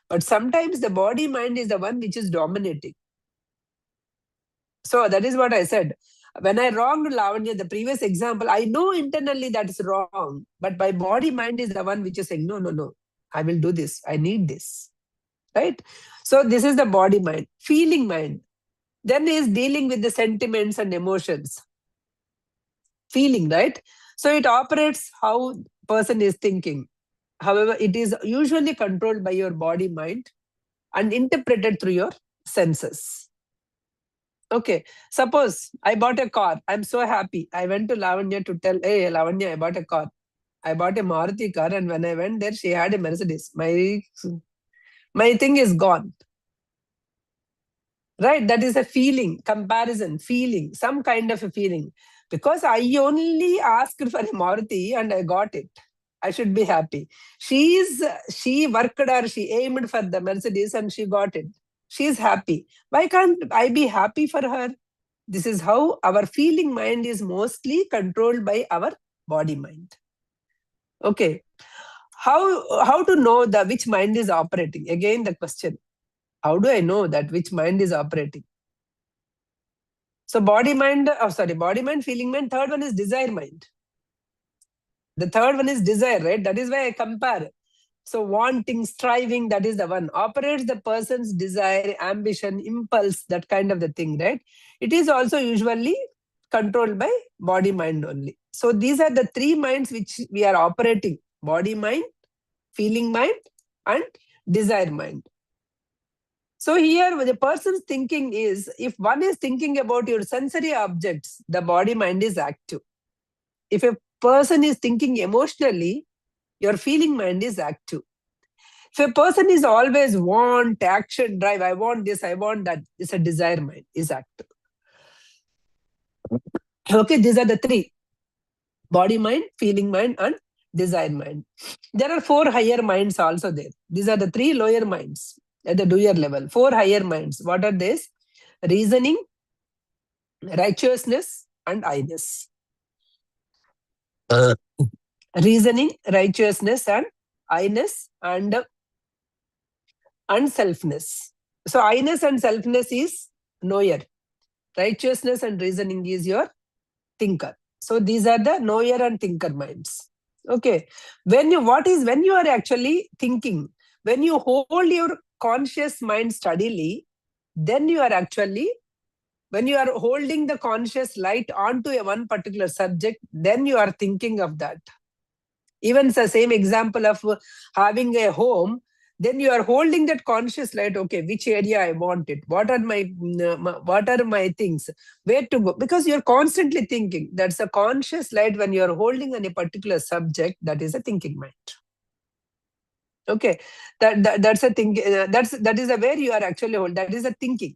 but sometimes the body mind is the one which is dominating. So that is what I said. When I wronged Lavanya, the previous example, I know internally that is wrong, but my body mind is the one which is saying, no, I will do this. I need this, right? So this is the body mind. Feeling mind then is dealing with the sentiments and emotions. Feeling, right? So it operates how person is thinking. However, it is usually controlled by your body mind and interpreted through your senses. Okay, suppose I bought a car. I'm so happy. I went to Lavanya to tell, hey, Lavanya, I bought a car. I bought a Maruti car, and when I went there, she had a Mercedes. My thing is gone. Right? That is a feeling, comparison, feeling, some kind of a feeling. Because I only asked for a Maruti and I got it. I should be happy. She worked or she aimed for the Mercedes and she got it. She is happy. Why can't I be happy for her? This is how our feeling mind is mostly controlled by our body mind. Okay. How to know which mind is operating? Again, the question. How do I know that which mind is operating? So body mind, feeling mind. Third one is desire mind. The third one is desire, right? That is why I compare. So wanting, striving, that is the one. Operates the person's desire, ambition, impulse, that kind of the thing, right? It is also usually controlled by body mind only. So these are the 3 minds which we are operating. Body mind, feeling mind, and desire mind. So here the person's thinking is, if one is thinking about your sensory objects, the body mind is active. If a person is thinking emotionally, your feeling mind is active. If a person is always want, action, drive, I want this, I want that, it's a desire mind, is active. Okay, these are the 3. Body mind, feeling mind, and desire mind. There are 4 higher minds also there. These are the 3 lower minds at the doer level. 4 higher minds. What are these? Reasoning, righteousness, and I-ness. Reasoning, righteousness, and I-ness, and selfness. So I-ness and selfness is knower. Righteousness and reasoning is your thinker. So these are the knower and thinker minds. Okay. When you are actually thinking, when you hold your conscious mind steadily, then you are actually, when you are holding the conscious light onto one particular subject, then you are thinking of that. Even the same example of having a home, then you are holding that conscious light. Okay, which area I want it? What are my things? Where to go? Because you're constantly thinking. That's a conscious light when you are holding on a particular subject. That is a thinking mind. Okay, that's a thinking. That is a where you are actually holding. That is a thinking.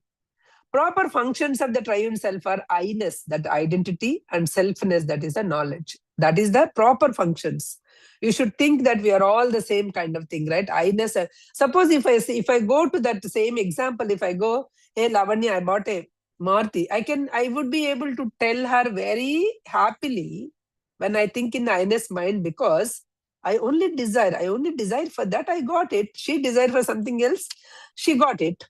Proper functions of the triune self are I-ness, that identity, and selfness, that is the knowledge. That is the proper functions. You should think that we are all the same kind of thing, right? I-ness. Suppose if I go to that same example, if I go, hey Lavanya, I bought a Maruti, I would be able to tell her very happily when I think in the I-ness mind, because I only desire for that, I got it. She desired for something else, she got it.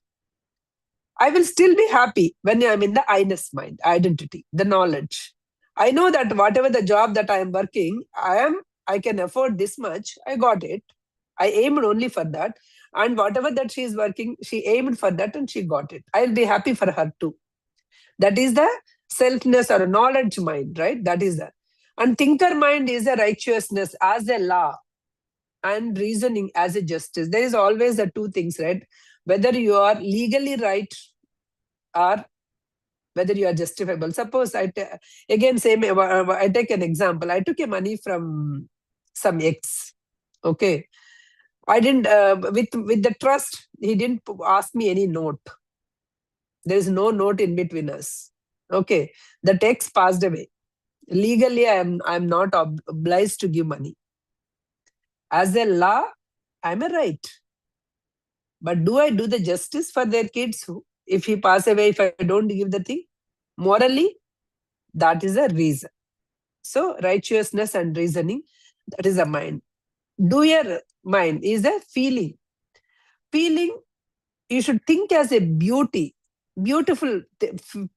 I will still be happy when I'm in the I-ness mind, identity, the knowledge. I know that whatever the job that I am working, I can afford this much, I got it. I aimed only for that. And whatever that she is working, she aimed for that and she got it. I'll be happy for her too. That is the selfness or a knowledge mind, right? That is that. And thinker mind is a righteousness as a law and reasoning as a justice. There is always the two things, right? Whether you are legally right or whether you are justifiable. Suppose I take an example. I took a money from some ex. Okay. I didn't, with the trust, he didn't ask me any note. There is no note in between us. Okay. The ex passed away. Legally, I'm not obliged to give money. As a law, I'm a right. But do I do the justice for their kids? If he pass away, if I don't give the thing? Morally, that is a reason. So righteousness and reasoning, that is a mind. Doer mind is a feeling. Feeling, you should think as a beautiful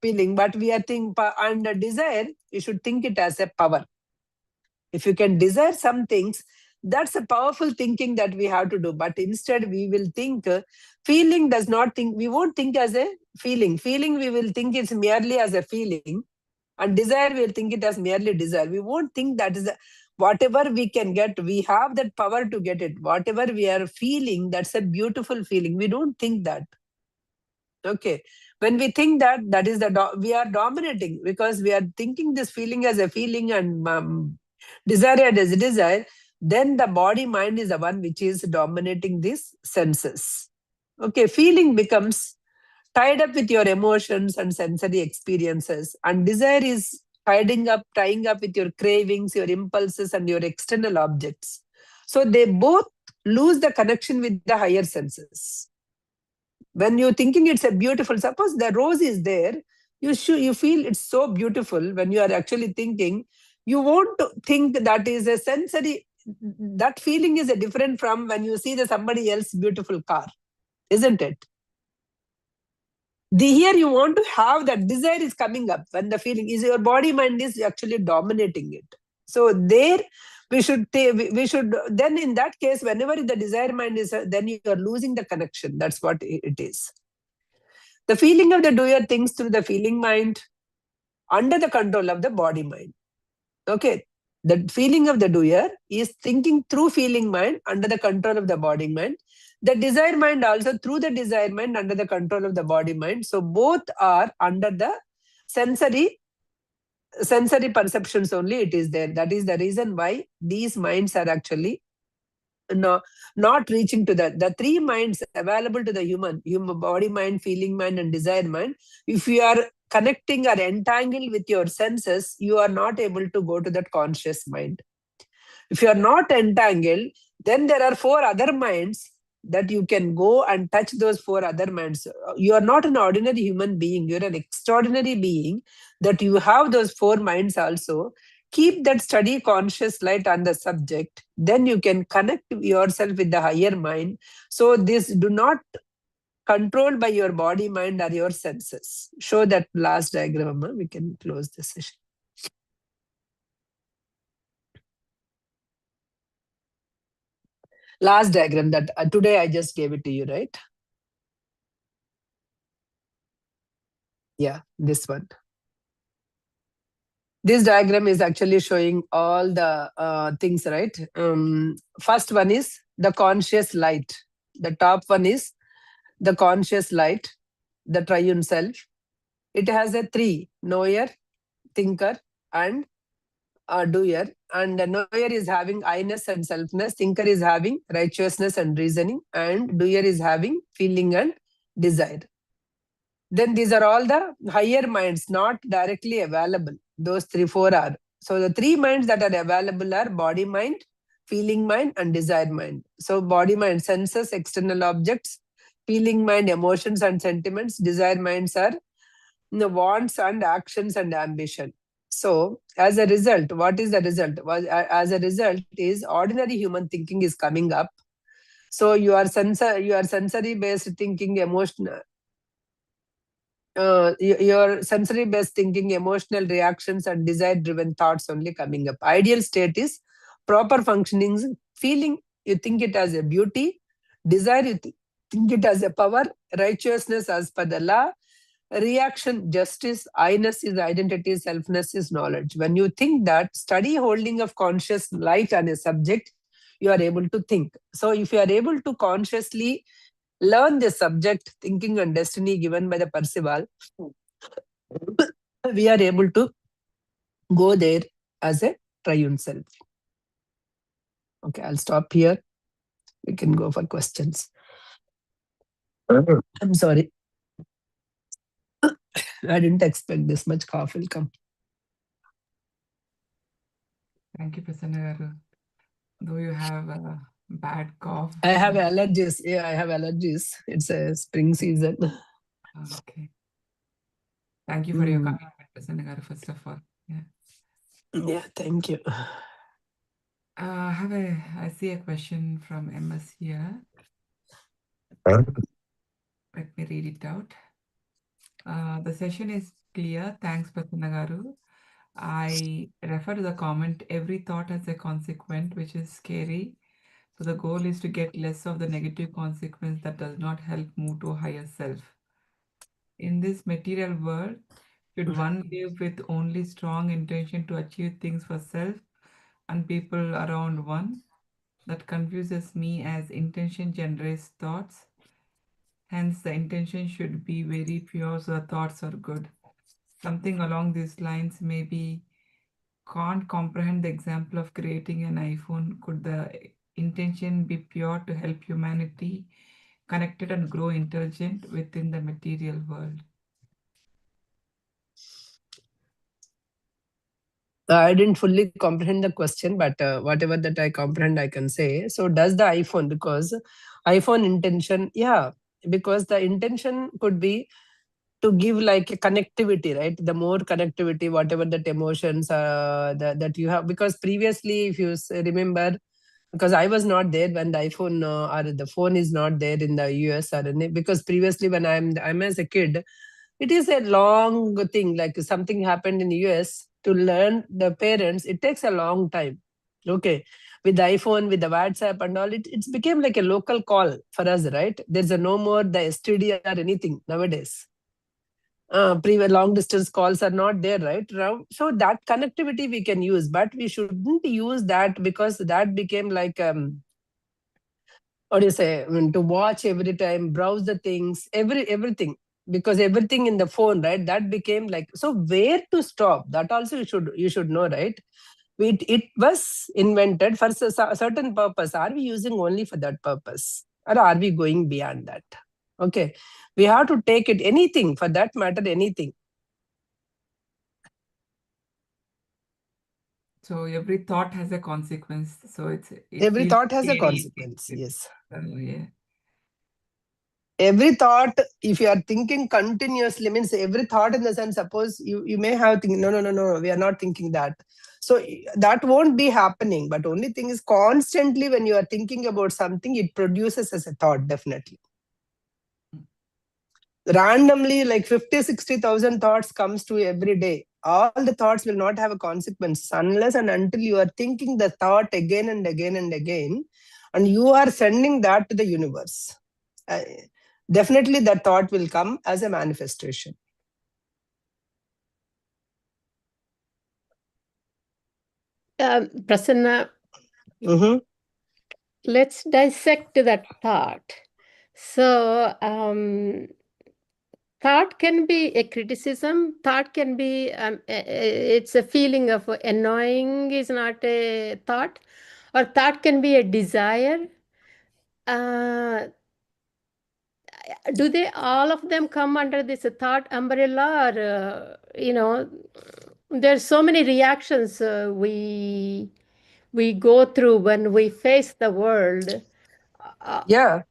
feeling, but we are thinking under desire, you should think it as a power. If you can desire some things, that's a powerful thinking that we have to do. But instead, we will think, feeling does not think, we won't think as a feeling. Feeling, we will think it's merely as a feeling. And desire, we'll think it as merely desire. We won't think that is whatever we can get, we have that power to get it. Whatever we are feeling, that's a beautiful feeling. We don't think that. Okay. When we think that, that is we are dominating because we are thinking this feeling as a feeling and desire as a desire. Then the body mind is the one which is dominating these senses. Okay. Feeling becomes tied up with your emotions and sensory experiences, and desire is tying up with your cravings, your impulses, and your external objects. So they both lose the connection with the higher senses. When you're thinking it's a beautiful, suppose the rose is there, you feel it's so beautiful. When you are actually thinking, you won't think that is a sensory. That feeling is a different from when you see somebody else's beautiful car, isn't it? Here you want to have that desire is coming up when the feeling is, your body mind is actually dominating it. So there we should then in that case, whenever the desire mind is, then you are losing the connection. That's what it is. The feeling of the doer thinks through the feeling mind under the control of the body mind. Okay. The feeling of the doer is thinking through feeling mind under the control of the body mind. The desire mind also through the desire mind under the control of the body mind. So both are under the sensory perceptions only it is there. That is the reason why these minds are actually not reaching to the three minds available to the human body mind, feeling mind, and desire mind. If you are connecting or entangled with your senses, you are not able to go to that conscious mind. If you are not entangled, then there are four other minds that you can go and touch those four other minds. You are not an ordinary human being. You're an extraordinary being that you have those four minds also. Keep that steady conscious light on the subject. Then you can connect yourself with the higher mind. So this do not controlled by your body, mind, or your senses. Show that last diagram, we can close the session. Last diagram that today I just gave it to you, right? Yeah, this one. This diagram is actually showing all the things, right? First one is the conscious light. The top one is the conscious light, the triune self. It has a three: knower, thinker, and doer. And the knower is having I-ness and selfness, thinker is having righteousness and reasoning, and doer is having feeling and desire. Then these are all the higher minds, not directly available. Those four are. So the three minds that are available are body mind, feeling mind, and desire mind. So body mind, senses, external objects; feeling mind, emotions and sentiments; desire minds are the wants and actions and ambition. So as a result, what is the result? As a result is ordinary human thinking is coming up. So your sensory based thinking, emotional, your sensory based thinking, emotional reactions and desire driven thoughts only coming up. Ideal state is proper functioning, feeling you think it as a beauty, desire you think it as a power, righteousness as per the law, reaction justice, I-ness is identity, selfness is knowledge. When you think that, study holding of conscious light on a subject, you are able to think. So if you are able to consciously learn the subject, thinking and destiny given by the Percival, we are able to go there as a triune self. Okay, I'll stop here. We can go for questions. I'm sorry. I didn't expect this much cough will come. Thank you, Prasanna garu. Though you have a bad cough. I have allergies. Yeah, I have allergies. It's a spring season. Okay. Thank you for your commitment, Prasanna garu, first of all. Yeah. Yeah, thank you. I see a question from MS here. Let me read it out. The session is clear. Thanks, Prasanna garu. I refer to the comment, every thought has a consequence, which is scary. So the goal is to get less of the negative consequence that does not help move to a higher self. In this material world, should one live with only strong intention to achieve things for self and people around one? That confuses me, as intention generates thoughts. Hence, the intention should be very pure so the thoughts are good. Something along these lines maybe can't comprehend the example of creating an iPhone. Could the intention be pure to help humanity connected and grow intelligent within the material world? I didn't fully comprehend the question, but whatever that I comprehend, I can say. So does the iPhone, because iPhone intention, yeah, because the intention could be to give like a connectivity, right? The more connectivity, whatever that emotions that you have, because previously, if you remember, because I was not there when the iPhone or the phone is not there in the US or because previously when I'm as a kid, it is a long thing. Like something happened in the US to learn the parents, it takes a long time. Okay, with the iPhone, with the WhatsApp and all, it's became like a local call for us, right? There's a no more the STD or anything nowadays. Previous long distance calls are not there, right? So that connectivity we can use, but we shouldn't use that because that became like what do you say? To watch every time, browse the things, everything, because everything in the phone, right? That became like, so where to stop? That also you should know, right? It was invented for a certain purpose. Are we using only for that purpose, or are we going beyond that? Okay, we have to take it, anything for that matter, anything. So every thought has a consequence. So it Every feels thought has a scary. consequence. Yes. Yeah. Every thought, if you are thinking continuously, means every thought in the sense, suppose you may have think, no, we are not thinking that. So that won't be happening. But only thing is, constantly when you are thinking about something, it produces as a thought, definitely. Randomly, like 50, 60,000 thoughts comes to every day. All the thoughts will not have a consequence unless and until you are thinking the thought again and again and again, and you are sending that to the universe. Definitely that thought will come as a manifestation. Prasanna, let's dissect that thought. So, thought can be a criticism. Thought can be, it's a feeling of annoying is not a thought. Or thought can be a desire. Do they all of them come under this thought umbrella, or there's so many reactions we go through when we face the world. Yeah,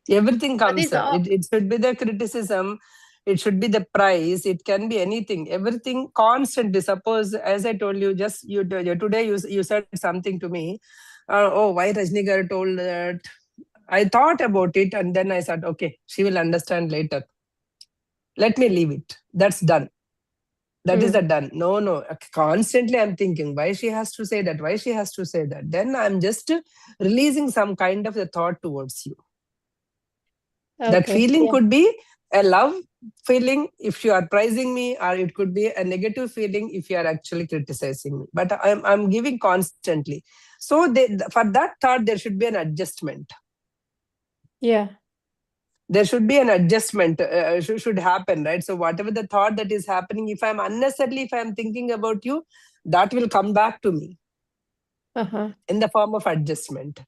everything comes. These all, It should be the criticism. it should be the price, it can be anything, everything constantly. Suppose, as I told you, just today you said something to me, oh, why Rajni Garu told that? I thought about it and then I said, okay, she will understand later. Let me leave it. That's done. That is the done. No. Constantly I'm thinking, why she has to say that? Why she has to say that? Then I'm just releasing some kind of a thought towards you. Okay. That feeling could be a love feeling if you are praising me, or it could be a negative feeling if you are actually criticizing me. But I'm giving constantly. So for that thought, there should be an adjustment. Yeah. There should be an adjustment, should happen, right? So whatever the thought that is happening, if I'm unnecessarily, if I'm thinking about you, that will come back to me in the form of adjustment.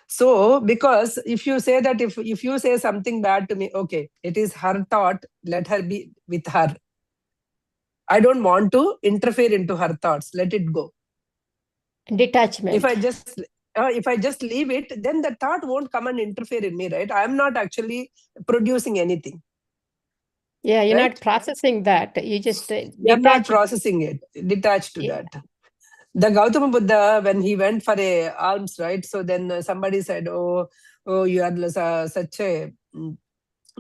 So, because if you say that, if you say something bad to me, okay, it is her thought, let her be with her. I don't want to interfere into her thoughts. Let it go. Detachment. If I just leave it, then the thought won't come and interfere in me, right? I am not actually producing anything. Yeah, you're right? not processing that. You just You're not processing it, detached to that. The Gautama Buddha, when he went for a alms, right? So then somebody said, oh, you are such a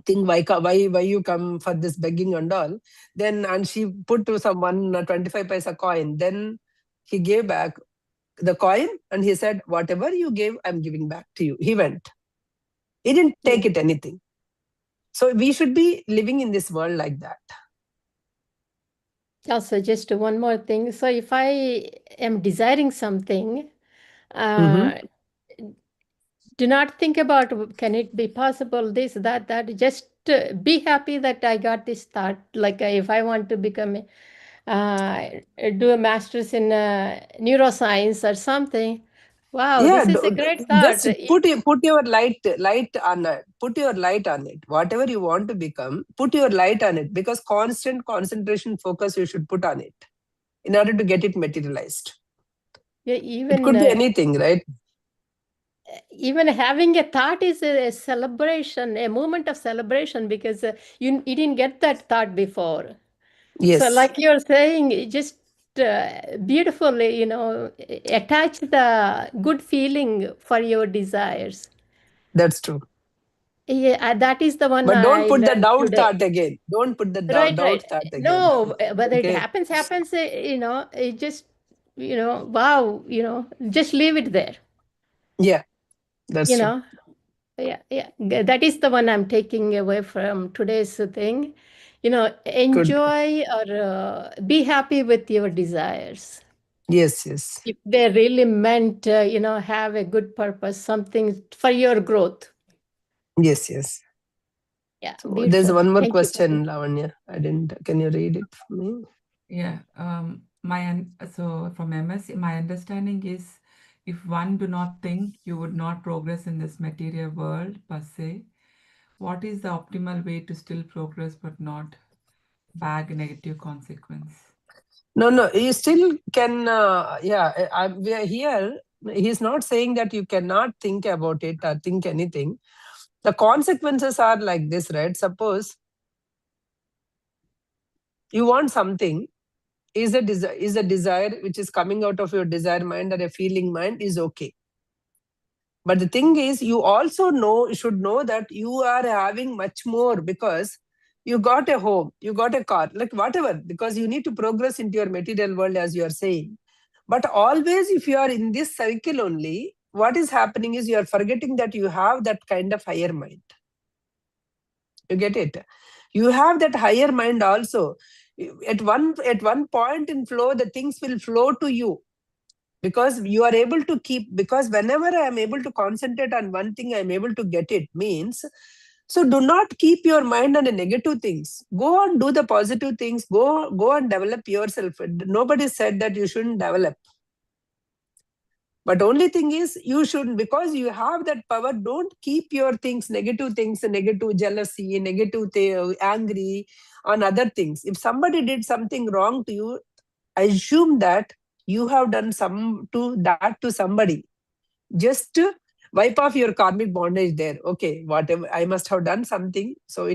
thing, why you come for this begging and all? Then, and she put to someone 25 paisa coin. Then he gave back the coin and he said, whatever you gave, I'm giving back to you. He went. He didn't take it anything. So we should be living in this world like that. Also, just one more thing. So if I am desiring something, do not think about, can it be possible, this, that. Just be happy that I got this thought. Like if I want to become, do a master's in neuroscience or something. Wow, Yeah, this is a great thought. just put your light on it. Put your light on it. Whatever you want to become, put your light on it, because constant concentration, focus you should put on it in order to get it materialized. Yeah, even it could be anything, right? Even having a thought is a celebration, a moment of celebration, because you didn't get that thought before. Yes. So like you're saying, just beautifully, attach the good feeling for your desires. That's true. Yeah, that is the one. But don't put the doubt today. thought again. Don't put the doubt thought again. No, whether okay. it happens, it just, wow, just leave it there. Yeah, that's true. Yeah. That is the one I'm taking away from today's thing. Enjoy or be happy with your desires. Yes. If they really meant, have a good purpose, something for your growth. Yes. Yeah, So beautiful. there's one more Thank question, you. Lavanya. Can you read it for me? Yeah. So from MSc, my understanding is, if one do not think, you would not progress in this material world per se. What is the optimal way to still progress but not bag a negative consequence? No, you still can. We are here. He's not saying that you cannot think about it or think anything. The consequences are like this, right? Suppose you want something, is a desire which is coming out of your desire mind or a feeling mind is okay. But the thing is, you also should know that you are having much more, because you got a home, you got a car, like whatever, because you need to progress into your material world, as you are saying. But always, if you are in this cycle only, what is happening is you are forgetting that you have that kind of higher mind. You get it? You have that higher mind also. At one point in flow, the things will flow to you, because you are able to keep, because whenever I am able to concentrate on one thing, I am able to get it, means. So do not keep your mind on the negative things. Go and do the positive things. Go and develop yourself. Nobody said that you shouldn't develop. But only thing is, you shouldn't, because you have that power, don't keep your things, negative jealousy, negative angry on other things. If somebody did something wrong to you, assume that you have done to somebody. Just wipe off your karmic bondage there. Okay, whatever, I must have done something, so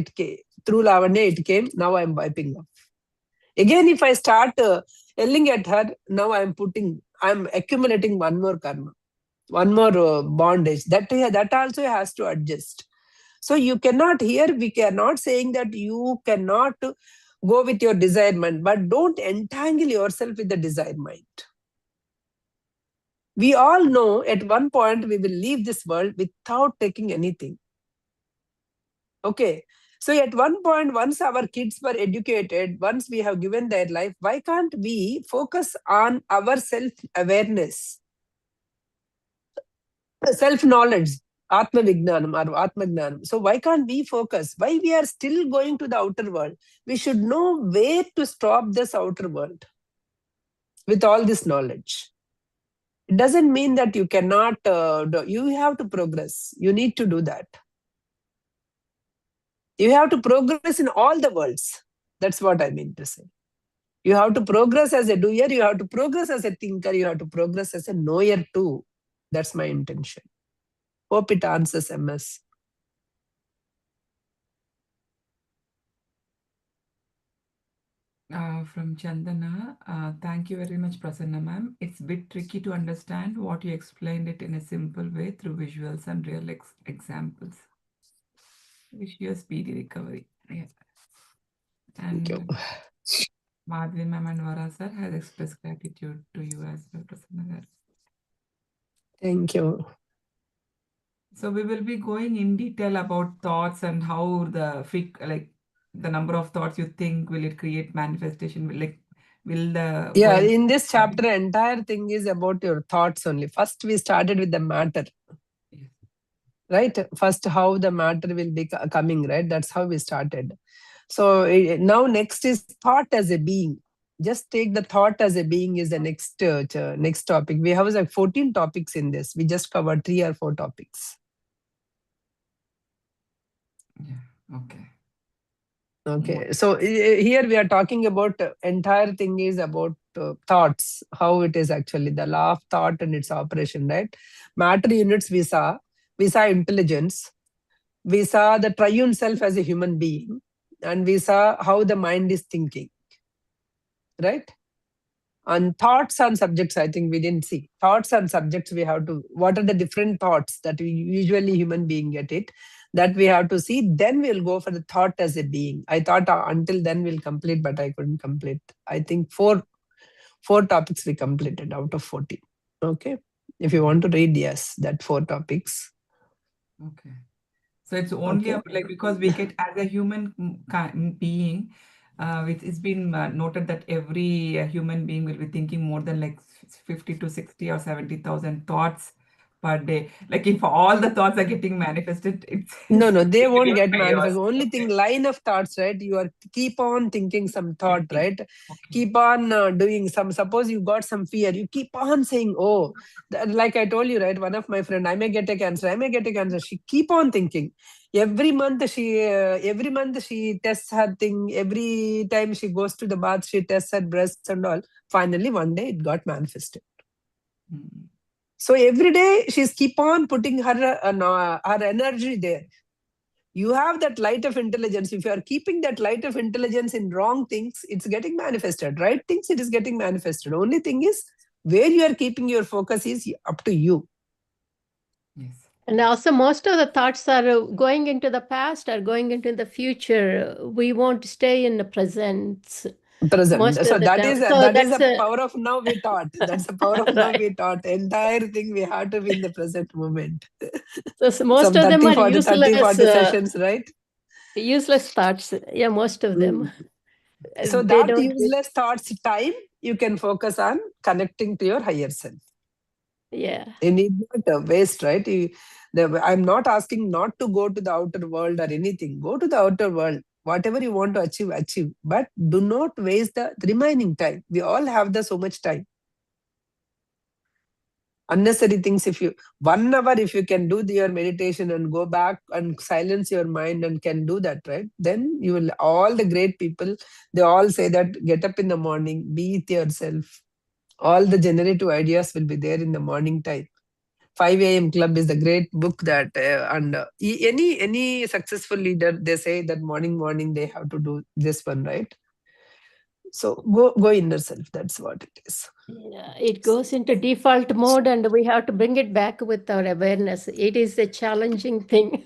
through Lavanya it came, now I'm wiping off. Again, if I start yelling at her, now I'm accumulating one more karma, one more bondage. That also has to adjust. So you cannot, here we cannot saying that you cannot go with your desire mind, but don't entangle yourself with the desire mind. We all know at one point we will leave this world without taking anything. Okay. So at one point, once our kids were educated, once we have given their life, why can't we focus on our self-awareness, self-knowledge, Atma Vijnanam or Atma Jnanam. So why can't we focus? Why we are still going to the outer world? We should know where to stop this outer world with all this knowledge. It doesn't mean that you cannot, you have to progress. You need to do that. You have to progress in all the worlds. That's what I mean to say. You have to progress as a doer, you have to progress as a thinker, you have to progress as a knower too. That's my intention. Hope it answers MS. From Chandana, thank you very much, Prasanna ma'am. It's a bit tricky to understand what you explained it in a simple way through visuals and real examples. Wish you a speedy recovery. Yeah. Thank you. Madhvi ma'am and Vara sir has expressed gratitude to you as well, Prasanna. Thank you. So we will be going in detail about thoughts and how the number of thoughts you think, will it create manifestation? Yeah, in this chapter, entire thing is about your thoughts only. First, we started with the matter. Yes. Right? First, how the matter will be coming, right? That's how we started. So now next is thought as a being. Just take the thought as a being is the next topic. We have like 14 topics in this. We just covered 3 or 4 topics. Yeah, okay. Okay, so here we are talking about entire thing is about thoughts, how it is actually the law of thought and its operation, right? Matter units we saw intelligence, we saw the triune self as a human being, and we saw how the mind is thinking, right? And thoughts and subjects, I think we didn't see. Thoughts and subjects, we have to, what are the different thoughts that we usually human being get it, that we have to see. Then we'll go for the thought as a being. I thought until then we'll complete, but I couldn't complete. I think four topics we completed out of 14. Okay. If you want to read, yes, that 4 topics. Okay. So it's only because we get as a human being, it's been noted that every human being will be thinking more than like 50 to 60 or 70,000 thoughts per day. Like if all the thoughts are getting manifested, no, they won't get manifested. Only thing, line of thoughts, right? You are keep on thinking some thought, right? Okay. Keep on doing some. Suppose you got some fear, you keep on saying, "Oh," like I told you, right? One of my friend, I may get a cancer. She keep on thinking. Every month she tests her thing. Every time she goes to the bath, she tests her breasts and all. Finally, one day it got manifested. Mm-hmm. So every day she's keep on putting her energy there. You have that light of intelligence. If you are keeping that light of intelligence in wrong things, it's getting manifested. Right things, it is getting manifested. Only thing is where you are keeping your focus is up to you. Yes. And also most of the thoughts are going into the past or going into the future. We won't stay in the present. So that is the power of now we taught. That's the power of now we taught. Entire thing we have to be in the present moment. So most of them are useless 40 sessions, right? Useless thoughts. Yeah, most of them. So that useless thoughts time, you can focus on connecting to your higher self. Yeah. You need not waste, right? I'm not asking not to go to the outer world or anything. Go to the outer world. Whatever you want to achieve. But do not waste the remaining time. We all have so much time. Unnecessary things, 1 hour, if you can do your meditation and go back and silence your mind and can do that, right? Then you will, all the great people, they all say that get up in the morning, be with yourself. All the generative ideas will be there in the morning time. 5 a.m. Club is the great book that any successful leader, they say that morning they have to do this one, right? So go inner self. That's what it is. Yeah, it goes into default mode and we have to bring it back with our awareness. It is a challenging thing.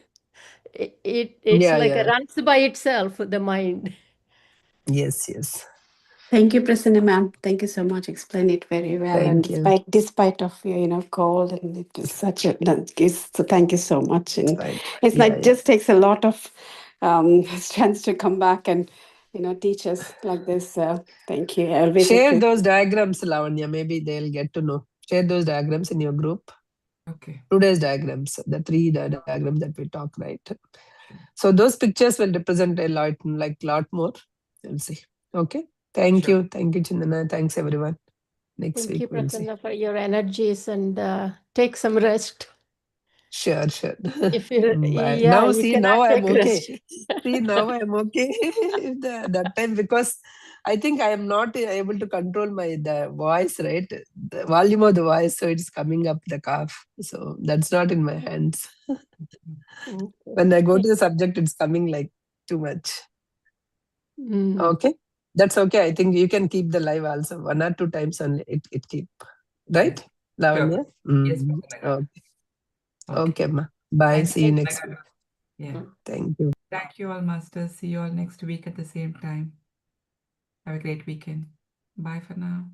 It's Yeah, like yeah. it runs by itself, the mind. Yes, yes. Thank you, Prasanna ma'am. Thank you so much. Explain it very well. And Thank you. despite of your cold, and it is such a so thank you so much. And Right. it's Yeah, like yeah. just takes a lot of strength to come back and teach us like this. Thank you. I always Share appreciate. those diagrams, Lavanya. Maybe they'll get to know. Share those diagrams in your group. Okay. Today's diagrams, the 3 diagrams that we talk, right? So those pictures will represent a lot more. We'll see. Okay. Thank Sure. you. Thank you, Chindana. Thanks, everyone. Next Thank you, week we'll see. Prasanna, for your energies and take some rest. Sure. If you, Bye. yeah, Now, you see, cannot now I'm take okay. rest. See, now I'm okay. That time, because I think I am not able to control the voice, right? The volume of the voice, so it's coming up the cough. So that's not in my hands. Okay. When I go to the subject, it's coming like too much. Mm. Okay. That's okay. I think you can keep the live also 1 or 2 times only. It keep, right? Yes. Lavanya? Yes, Mm. Prasanna. Okay, ma. Bye. Thank See you you. next week. Yeah. Thank you. Thank you all, masters. See you all next week at the same time. Have a great weekend. Bye for now.